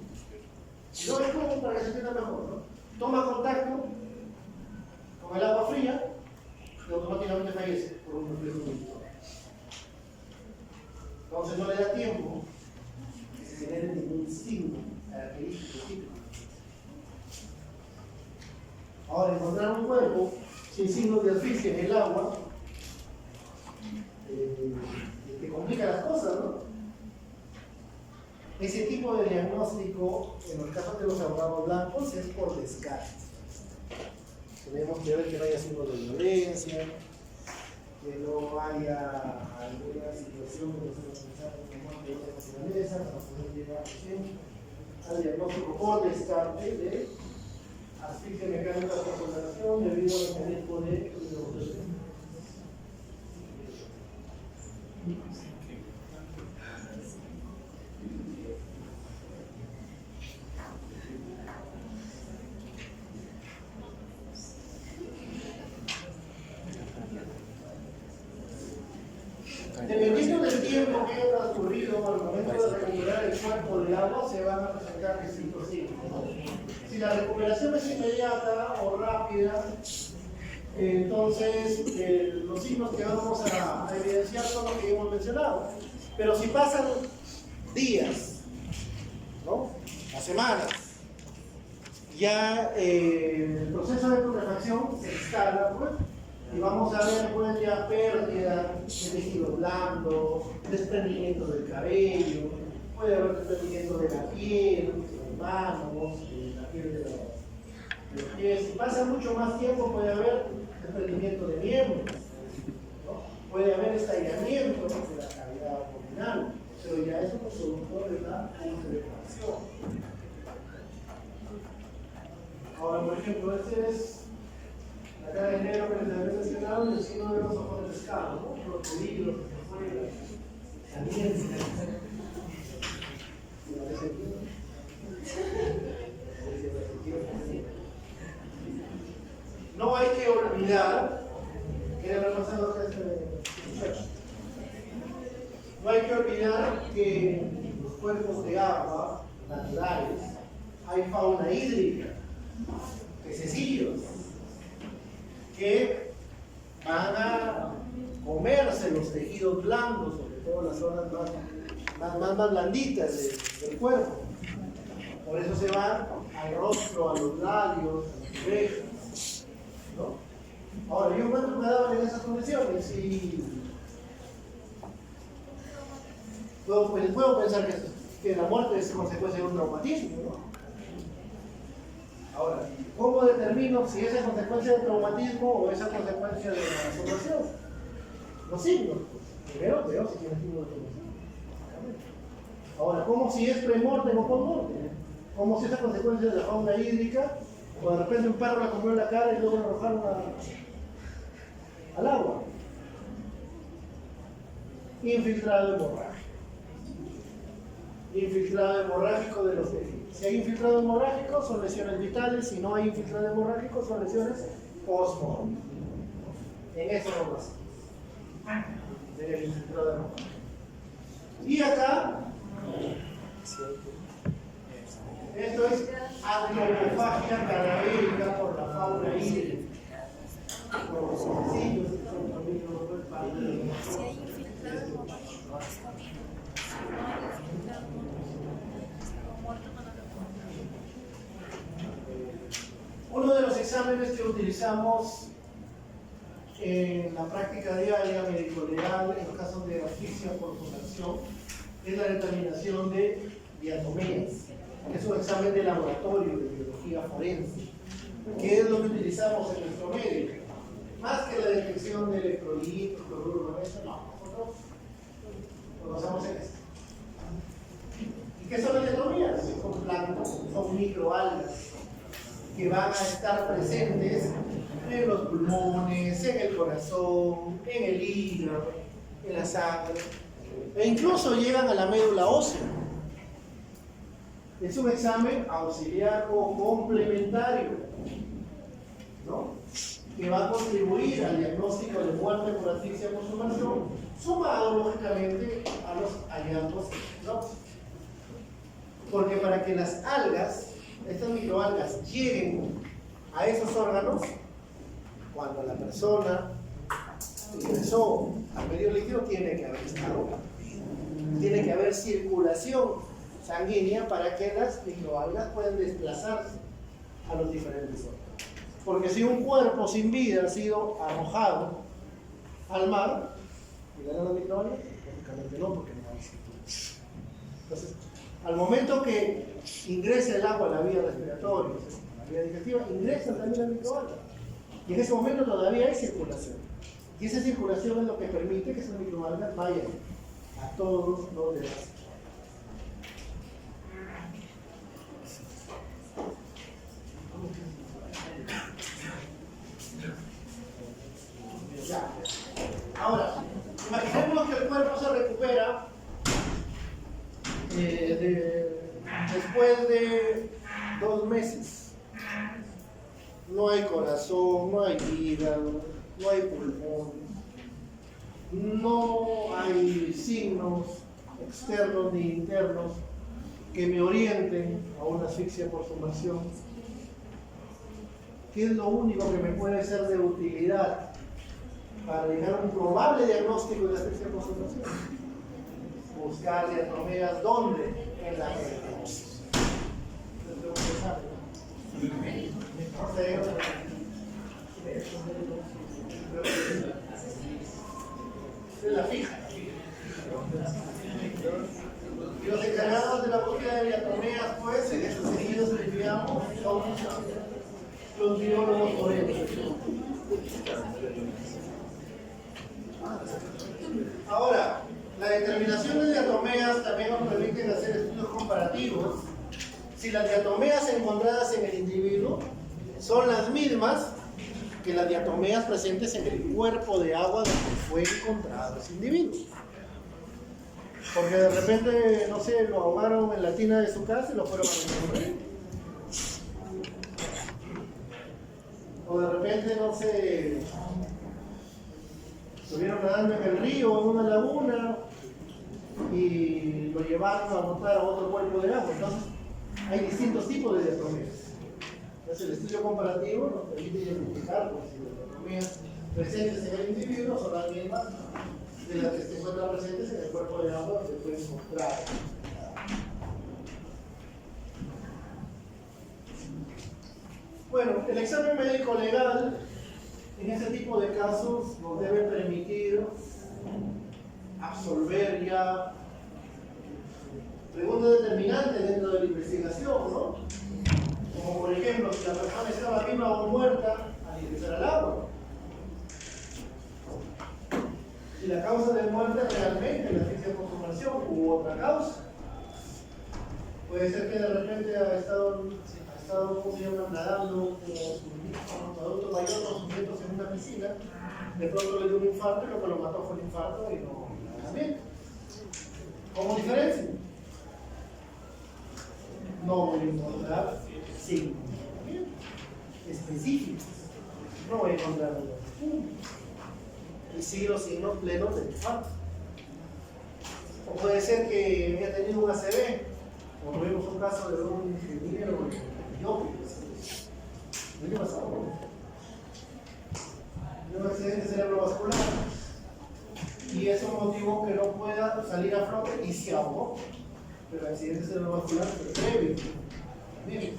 Y no es como para que se entienda mejor, ¿no? Toma contacto con el agua fría y automáticamente fallece por un reflejo inhibitorio. Entonces no le da tiempo que se genere ningún signo característico típico. Ahora, encontrar un cuerpo sin signos de asfixia en el agua te complica las cosas, ¿no? Ese tipo de diagnóstico, en los casos de los ahogados blancos, es por descarte. Tenemos que ver que no haya signos de violencia, que no haya alguna situación que nosotros pensamos como de esta naturaleza, para poder llegar al diagnóstico por descarte de asfixia mecánica por congelación debido al mecanismo de hidrofusión. Dependiendo del tiempo que haya transcurrido al momento de recuperar el cuerpo del agua, se van a presentar distintos signos. Si la recuperación es inmediata o rápida, entonces los signos que vamos a evidenciar son los que hemos mencionado. Pero si pasan días, ¿no? A semanas, ya el proceso de putrefacción se instala, pues, y vamos a ver pues ya pérdida de tejido blando, desprendimiento del cabello, puede haber desprendimiento de la piel, de las manos, de la piel de los pies. Si pasa mucho más tiempo puede haber desprendimiento de miembros, ¿no? Puede haber estallamiento de la cavidad abdominal, pero ya eso es producto de la putrefacción. Ahora, por ejemplo, este es la cara de negro que les había mencionado y el signo de los ojos de pescado, ¿no? Los peligros que se fueran, calientes. ¿Sí? olvidar, ¿quieren ver más algo que no hay que olvidar que en los cuerpos de agua naturales hay fauna hídrica, pececillos, que van a comerse los tejidos blandos, sobre todo las zonas más blanditas del cuerpo. Por eso se van al rostro, a los labios, a las orejas, ¿no? Ahora, yo encuentro un cadáver en esas condiciones y puedo pensar que la muerte es consecuencia de un traumatismo, ¿no? Ahora, ¿cómo determino si esa es consecuencia del traumatismo o esa consecuencia de la formación? Los signos. Primero veo si tiene signos de formación. Ahora, ¿cómo si es premortem o postmortem? ¿Cómo si es esa consecuencia de la fauna hídrica o de repente un perro la comió en la cara y luego la arrojaron al agua? Infiltrado hemorrágico. Infiltrado hemorrágico de los tejidos. Si hay infiltrado hemorrágico son lesiones vitales, si no hay infiltrado hemorrágico son lesiones post-mortem. En eso no pasa. El infiltrado hemorrágico. Y acá, esto es antropofagia cadavérica por la fauna hídrica. Por los pececillos que son también parte de los. Si hay infiltrado hemorrágico. Uno de los exámenes que utilizamos en la práctica diaria médico-legal en los casos de asfixia por sumersión es la determinación de diatomeas. Es un examen de laboratorio de biología forense, que es lo que utilizamos en nuestro medio. Más que la detección de electrolitos, cloruro, no, nosotros lo basamos en esto. ¿Y qué son las diatomeas? Son plantas, son microalgas que van a estar presentes en los pulmones, en el corazón, en el hígado, en la sangre, e incluso llegan a la médula ósea. Es un examen auxiliar o complementario, ¿no?, que va a contribuir al diagnóstico de muerte por asfixia por sumersión, sumado lógicamente a los hallazgos epidemiológicos. Porque para que las algas, estas microalgas, lleguen a esos órganos, cuando la persona ingresó al medio líquido, tiene que haber estado, tiene que haber circulación sanguínea para que las microalgas puedan desplazarse a los diferentes órganos. Porque si un cuerpo sin vida ha sido arrojado al mar, ¿llegarán las microalgas? Lógicamente no, porque no hay circulación. Entonces, al momento que ingresa el agua a la vía respiratoria, a la vía digestiva, ingresan también las microalgas. Y en ese momento todavía hay circulación. Y esa circulación es lo que permite que esas microalgas vayan a todos los demás. Ya. Ahora, imaginemos que el cuerpo se recupera después de 2 meses. No hay corazón, no hay hígado, no hay pulmón, no hay signos externos ni internos que me orienten a una asfixia por sumersión. ¿Qué es lo único que me puede ser de utilidad para llegar a un probable diagnóstico de asfixia por sumersión? Buscar diatomeas, ¿dónde? En la médula. Es la fija. Y los encargados de la búsqueda de diatomeas, pues, en estos tejidos que enviamos, son los biólogos forenses. Ahora, la determinación de diatomeas también nos permite hacer estudios comparativos. Si las diatomeas encontradas en el individuo son las mismas que las diatomeas presentes en el cuerpo de agua donde fue encontrado ese individuo. Porque de repente, no sé, lo ahogaron en la tina de su casa y lo fueron a encontrar. O de repente, no sé, estuvieron nadando en el río, en una laguna, y lo llevaron a botar a otro cuerpo de agua. Entonces, hay distintos tipos de diatromías. Entonces, el estudio comparativo nos permite identificar pues, si las diatromías presentes en el individuo son las mismas de las que se encuentran presentes en el cuerpo de agua que se pueden encontrar. Bueno, el examen médico legal en ese tipo de casos nos debe permitir absolver ya preguntas determinantes dentro de la investigación, ¿no? Como por ejemplo, si la persona estaba viva o muerta al ingresar al agua. Si la causa de muerte realmente la asfixia por sumersión u otra causa. Puede ser que de repente ha estado ¿cómo se llama? Nadando como adulto mayor con sus nietos en una piscina, de pronto le dio un infarto y lo que lo mató fue el infarto y no el nadamiento. ¿Cómo diferencia? No voy a encontrar signos específicos. No voy a encontrar y sí los signos plenos del infarto. O puede ser que haya tenido un ACV, como tuvimos un caso de un ingeniero ¿qué pasó? Un accidente cerebrovascular y eso motivó que no pueda salir a flote y se ahogó. Pero el accidente cerebrovascular fue previo. Bien.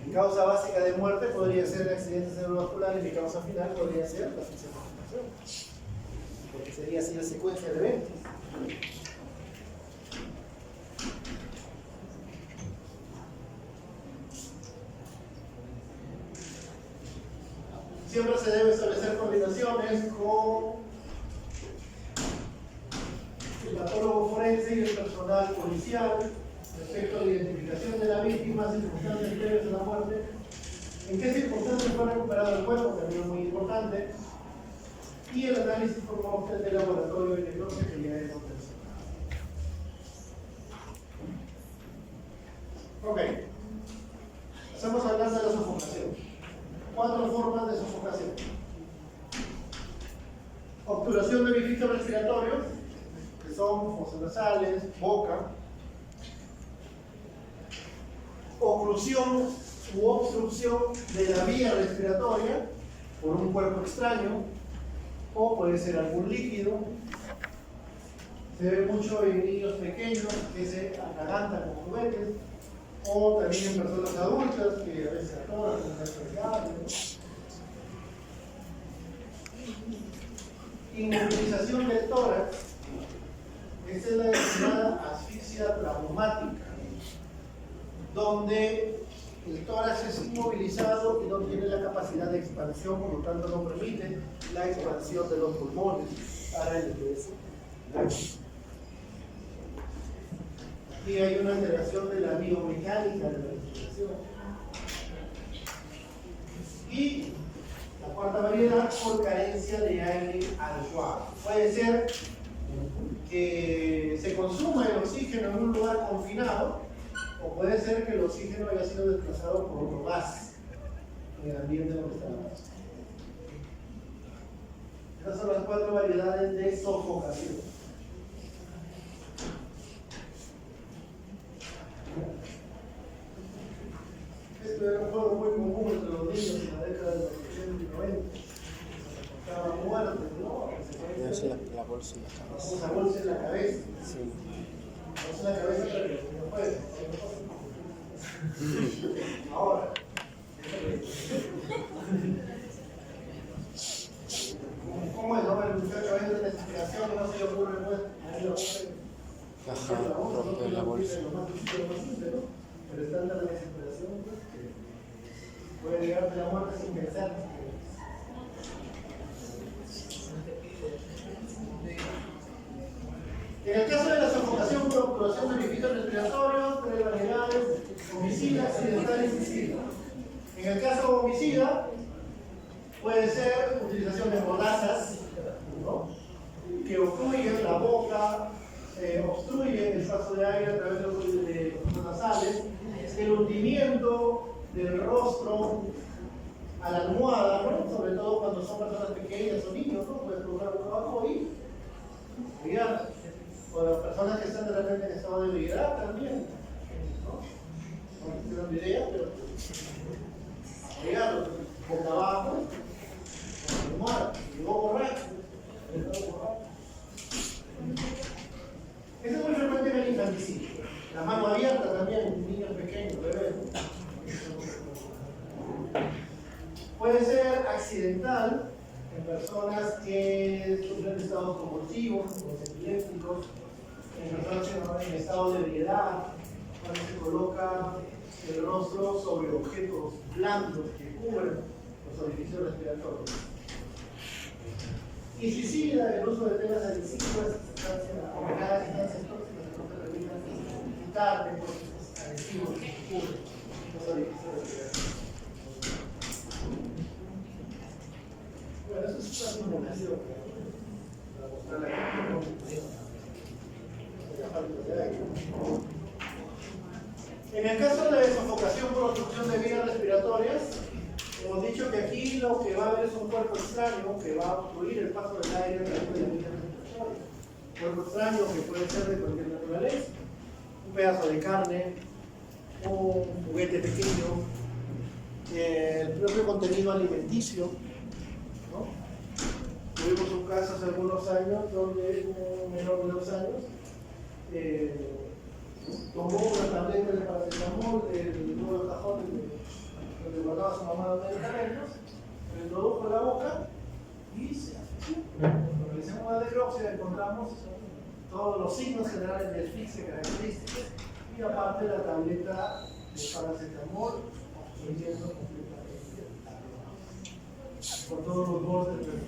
Mi causa básica de muerte podría ser el accidente cerebrovascular y mi causa final podría ser la asfixia por sumersión, porque sería así la secuencia de eventos. Siempre se debe establecer coordinaciones con el patólogo forense y el personal policial respecto a la identificación de la víctima, circunstancias previas a la muerte, en qué circunstancias fue recuperado el cuerpo, también es muy importante, y el análisis por muestras del laboratorio de necropsia que ya hemos mencionado. Ok, estamos hablando de la sofocación. 4 formas de sofocación. Obturación de orificios respiratorios, que son fosas nasales, boca. Oclusión u obstrucción de la vía respiratoria por un cuerpo extraño, o puede ser algún líquido. Se ve mucho en niños pequeños que se atragantan con juguetes, o también en personas adultas que a veces se atoran con resfriados. Inmovilización del tórax. Esta es la denominada asfixia traumática, donde el tórax es inmovilizado y no tiene la capacidad de expansión, por lo tanto no permite la expansión de los pulmones para el ingreso. Y hay una alteración de la biomecánica de la respiración. Y la cuarta variedad, por carencia de aire adecuado. Puede ser que se consuma el oxígeno en un lugar confinado, o puede ser que el oxígeno haya sido desplazado por otro gas en el ambiente donde está. Estas son las 4 variedades de sofocación. Esto era un juego muy común entre los niños en la década de los 80 y 90. Estaba muerto, ¿no? La bolsa en la cabeza. La bolsa en la cabeza. Sí. La bolsa en la cabeza, pero no puede. Ahora. ¿Cómo es? ¿No? El muchacho a veces de inspiración no se le ocurre, pues. Rompe la bolsa. Pero es tanta la desesperación, pues, que puede llegar de la muerte sin pensar. En el caso de la sofocación por obturación de orificios respiratorios, 3 variedades: homicida, accidental y suicida. En el caso homicida, puede ser utilización de mordazzas, ¿no?, que obstruyen la boca, obstruyen el paso de aire a través de los nasales, el hundimiento del rostro a la almohada, ¿no? Sobre todo cuando son personas pequeñas o niños, ¿no? Puedes colocar uno abajo y apoyar. O las personas que están de repente en estado de debilidad también, ¿no? No tienen una idea, pero apoyarlo boca abajo, con la almohada, y luego borracho. Eso es muy frecuente en el infanticidio. La mano abierta también en niños pequeños, bebés. Puede ser accidental en personas que sufren estados convulsivos, los epilépticos, en personas en estado de ebriedad, cuando se coloca el rostro sobre objetos blandos que cubren los orificios respiratorios. Y suicida, el uso de telas adhesivas, combinadas sustancias tóxicas que no se permitan quitar depósitos adhesivos que cubren los orificios respiratorios. Bueno, eso es una simulación para mostrar la en el caso de sofocación por obstrucción de vías respiratorias, hemos dicho que aquí lo que va a haber es un cuerpo extraño que va a obstruir el paso del aire a través de las vías respiratorias. Un cuerpo extraño que puede ser de cualquier naturaleza, un pedazo de carne, un juguete pequeño, el propio contenido alimenticio, ¿no? Tuvimos un caso hace algunos años donde un menor de 2 años tomó una tableta de paracetamol del nuevo cajón donde guardaba su mamá los medicamentos, lo introdujo en la boca y se asfixió. Cuando le hicimos una necropsia encontramos todos los signos generales de asfixia característicos y aparte la tableta de paracetamol obstruyendo completamente por todos los bordes del cuerpo.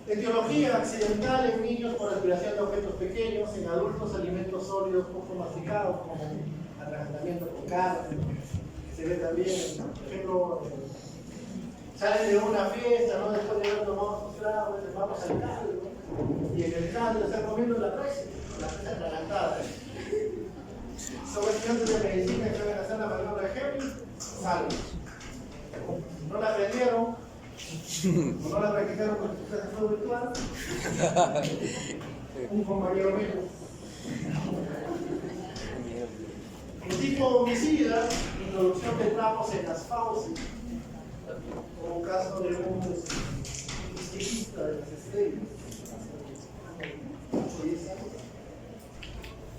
Etiología accidental en niños por aspiración de objetos pequeños, en adultos alimentos sólidos poco masticados como atragantamiento con carne, que se ve también, por ejemplo, salen de una fiesta, ¿no? Después de haber tomado sus tragos, vamos al caldo, y en el caldo están comiendo la presa atragantada. Son estudiantes de medicina que van a hacer la maniobra de Henry, salen. No la aprendieron. No la practicaron con su clase fue virtual. Un compañero mío. El tipo homicida, introducción de trapos en las fauces, como un caso de un estilista de las estrellas,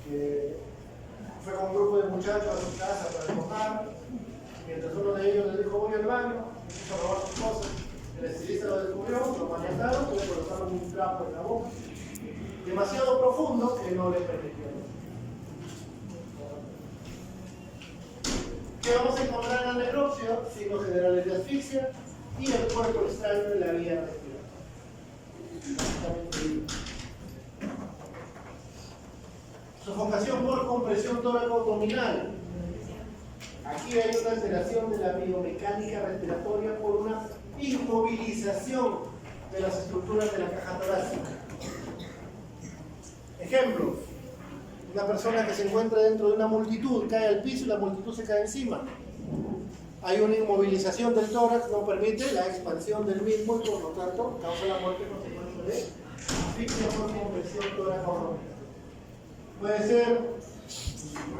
que fue con un grupo de muchachos a su casa para tomar, mientras uno de ellos le dijo voy al baño, empieza a robar sus cosas. El estilista lo descubrió, lo maniataron y le colocaron un trapo en la boca. Demasiado profundo que no le permitió. ¿Qué vamos a encontrar en la necropsia? Signos generales de asfixia y el cuerpo extraño de la vía respiratoria. Sofocación por compresión tóraco-abdominal. Aquí hay una alteración de la biomecánica respiratoria por una inmovilización de las estructuras de la caja torácica. Ejemplo, una persona que se encuentra dentro de una multitud cae al piso y la multitud se cae encima. Hay una inmovilización del tórax, no permite la expansión del mismo y por lo tanto causa la muerte consecuencia de asfixia por compresión tóraco-abdominal. Puede ser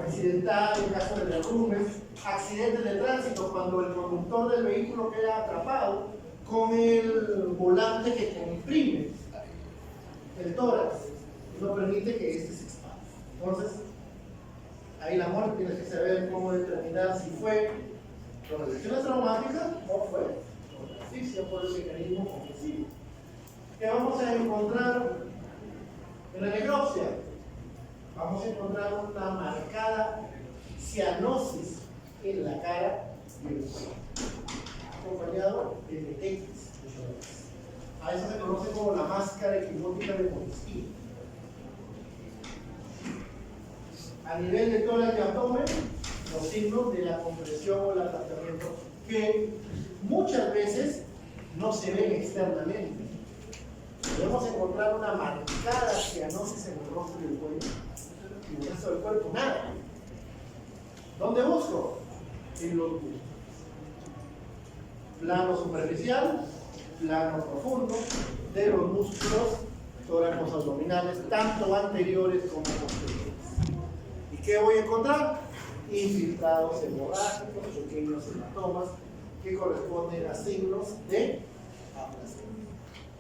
accidental en caso de derrumbes, accidentes de tránsito cuando el conductor del vehículo queda atrapado con el volante que comprime el tórax y no permite que éste se expanda. Entonces, ahí la muerte tienes que saber cómo determinar si fue por lesiones traumáticas o fue por asfixia por el mecanismo compresivo. ¿Qué vamos a encontrar en la necropsia? Vamos a encontrar una marcada cianosis en la cara y el cuello, acompañado de petequias. A eso se conoce como la máscara equimótica de Montesquieu. A nivel de tórax y abdomen, los signos de la compresión o el aplastamiento que muchas veces no se ven externamente. Podemos encontrar una marcada cianosis en el rostro y el cuello y en el resto del cuerpo nada. ¿Dónde busco? En los músculos. Plano superficial, plano profundo de los músculos tórax abdominales, tanto anteriores como posteriores. ¿Y qué voy a encontrar? Infiltrados hemorrágicos, pequeños hematomas que corresponden a signos de aplastamiento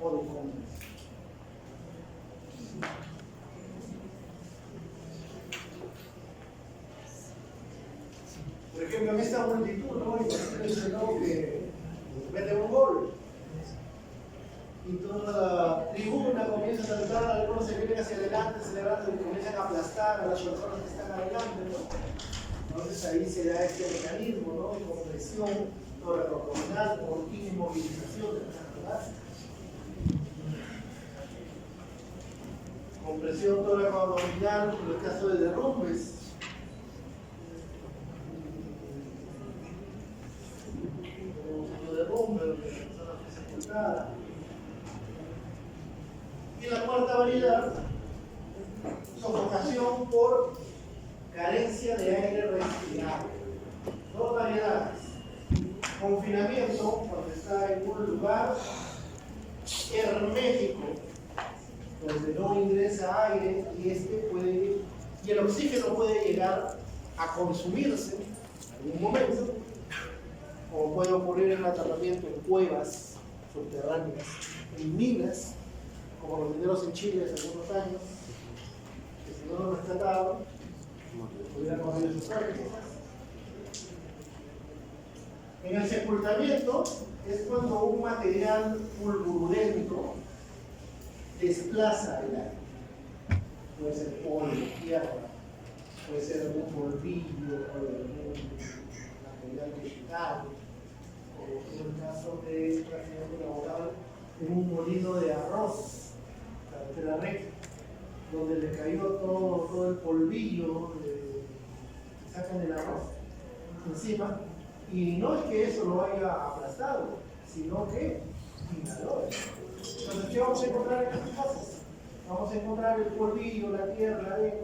o de compresión. Por ejemplo, en esta multitud, ¿no? Imagínense, ¿no? Que mete un gol y toda la tribuna comienza a saltar, algunos se vienen hacia adelante celebrando y comienzan a aplastar a las personas que están adelante, ¿no? Entonces ahí se da este mecanismo, ¿no? De compresión tóraco-abdominal por inmovilización de las arterias. Compresión tóraco-abdominal en el caso de derrumbes. Derrumbe, donde la persona fue sepultada. Y la cuarta variedad, sofocación por carencia de aire respirable. Dos variedades. Confinamiento, cuando está en un lugar hermético, donde no ingresa aire y el oxígeno puede llegar a consumirse en algún momento, como puede ocurrir en el atrapamiento en cuevas subterráneas, en minas, como los mineros en Chile hace algunos años, que si no lo rescataban, pudieran morir sus cuerpos. En el sepultamiento es cuando un material fulgurulento desplaza el aire. Puede ser polvo, tierra, puede ser algún polvillo, algún material vegetal, o en el caso de un accidente laboral en un molino de arroz, carretera recta, donde le cayó todo el polvillo que sacan del arroz encima, y no es que eso lo haya aplastado, sino que inhaló. Entonces, ¿qué vamos a encontrar en estas cosas? Vamos a encontrar el polvillo, la tierra, la arena,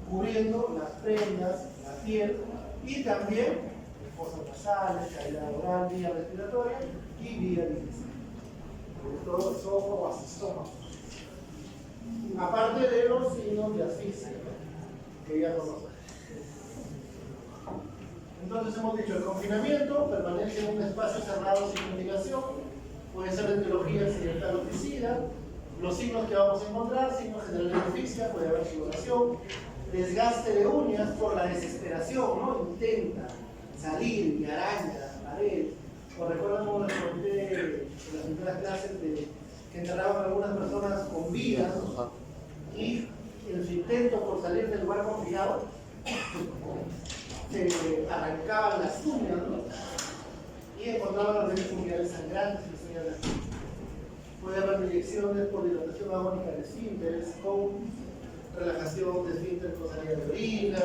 cubriendo las prendas, la piel, y también fosas nasales, cavidad oral, vía respiratoria y vía digestiva. Sobre todo esófago, estómago. Aparte de los signos de asfixia, que ya conocen. Entonces hemos dicho, el confinamiento permanece en un espacio cerrado sin ventilación, puede ser de etiología accidental o suicida. Los signos que vamos a encontrar, signos generales de asfixia, puede haber sudoración, desgaste de uñas por la desesperación, ¿no? Intenta salir y araña la pared. ¿O recuerdan cómo les conté en las primeras clases que enterraban a algunas personas con vida, ¿no? Y en su intento por salir del lugar confinado, se arrancaban las uñas, ¿no? Y encontraban los restos unidades sangrantes y uñas lastimadas. Puede haber inyecciones por dilatación agónica de esfínteres con relajación de esfínter con salida de orina,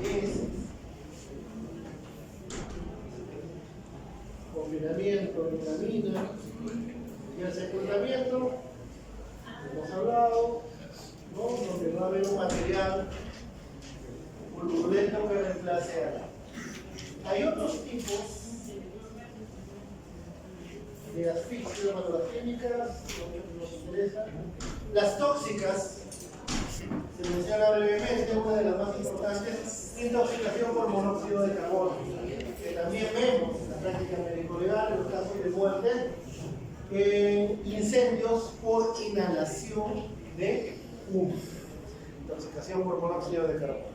heces. Confinamiento en la mina. Y el sepultamiento, hemos hablado, ¿no? Donde va a haber un material fulgurulento que reemplace al agua. Hay otros tipos de asfixia, las químicas, nos interesa. Las tóxicas, se menciona brevemente, una de las más importantes, intoxicación por monóxido de carbono, que también vemos en la práctica médico-legal en los casos de muerte, incendios por inhalación de humo, intoxicación por monóxido de carbono.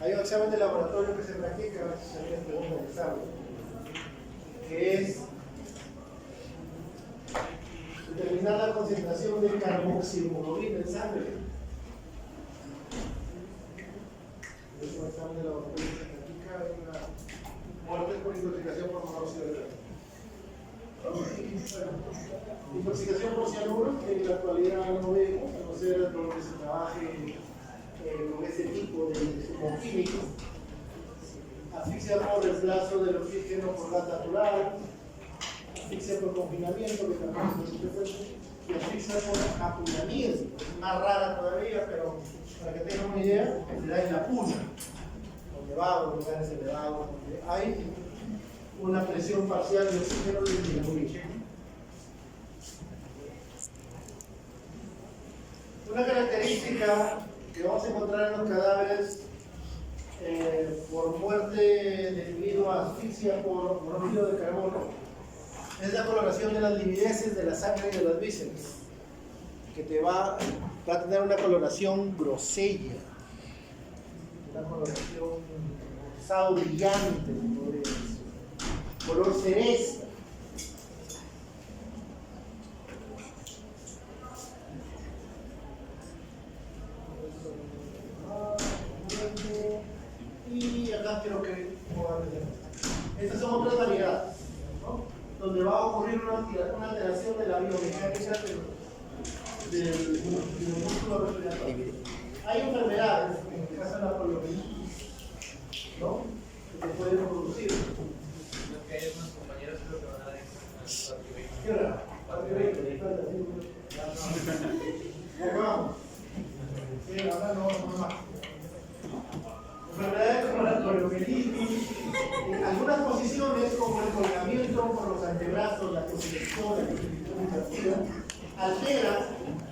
Hay un examen de laboratorio que se practica, a veces se viene pregunta del examen, que es determinar la concentración de carboxihemoglobina en sangre. Es un examen de laboratorio que se practica en una muerte por intoxicación por monóxido de carbono. Intoxicación por cianuro, que en la actualidad no vemos, a no ser donde se trabaje con ese tipo de insumos químicos. Asfixia por reemplazo del oxígeno por gas natural, asfixia por confinamiento, que también es muy frecuente, y asfixia por apunamiento, es más rara todavía, pero para que tengan una idea, se da en la puna. elevados, lugares elevados, donde hay una presión parcial de oxígeno disminuida. Una característica que vamos a encontrar en los cadáveres por muerte debido a asfixia por monóxido de carbono es la coloración de las livideces de la sangre y de las vísceras, que va a tener una coloración grosella, una coloración rosado brillante, se podría decir, color cereza. Y acá quiero que estas son otras variedades, ¿no? Donde va a ocurrir una alteración de la biomecánica del músculo respiratorio. Hay enfermedades, en el caso de la poliomielitis, ¿no?, que se pueden producir. Lo que hay unos compañeros creo que van a dar ¿Qué hora? 4:20. Vamos. Sí, ahora no más. Enfermedades como la poliomielitis, en algunas posiciones como el colgamiento por los antebrazos, la crucifixión, la crucifixión invertida, altera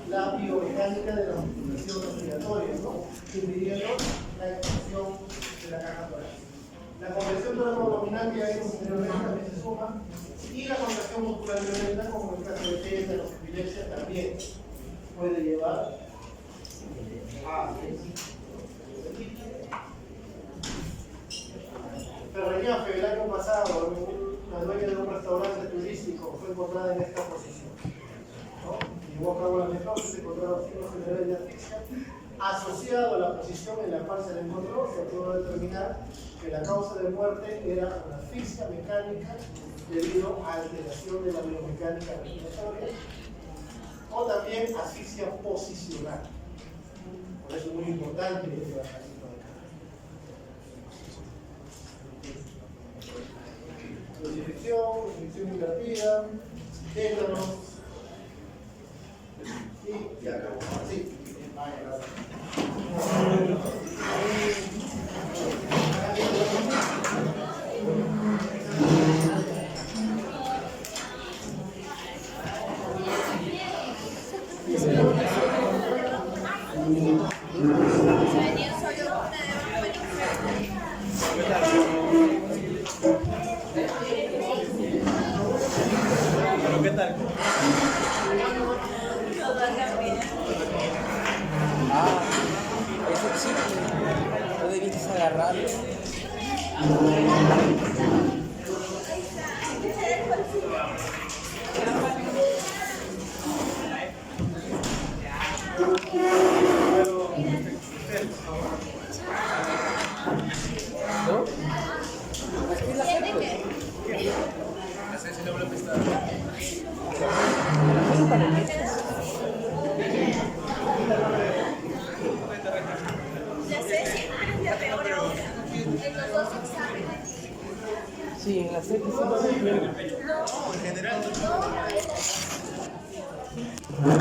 la biomecánica de la musculación respiratoria, ¿no?, impidiendo la expansión de la caja torácica. La compresión toracoabdominal que hay posteriormente también se suma, y la contracción muscular violenta, como en el caso de tétanos, epilepsia, también puede llevar a Ferreñafe, el año pasado, la dueña de un restaurante turístico fue encontrada en esta posición, ¿no? Llevó a cabo la necropsia, se encontraron signos generales de asfixia. Asociado a la posición en la cual se le encontró, se pudo determinar que la causa de muerte era una asfixia mecánica debido a alteración de la biomecánica respiratoria, o también asfixia posicional. Por eso es muy importante que se haga esto de acá. Crucifixión invertida, tétanos, y ya acabó. Sí. ¿Qué tal? Ah, ese chico, no debiste agarrarlo. ¿No? Aquí la acepto. Si no me lo prestaba. Ya sé, siempre es la peor ahora. En los dos exámenes. Sí, en la sexta En general, No,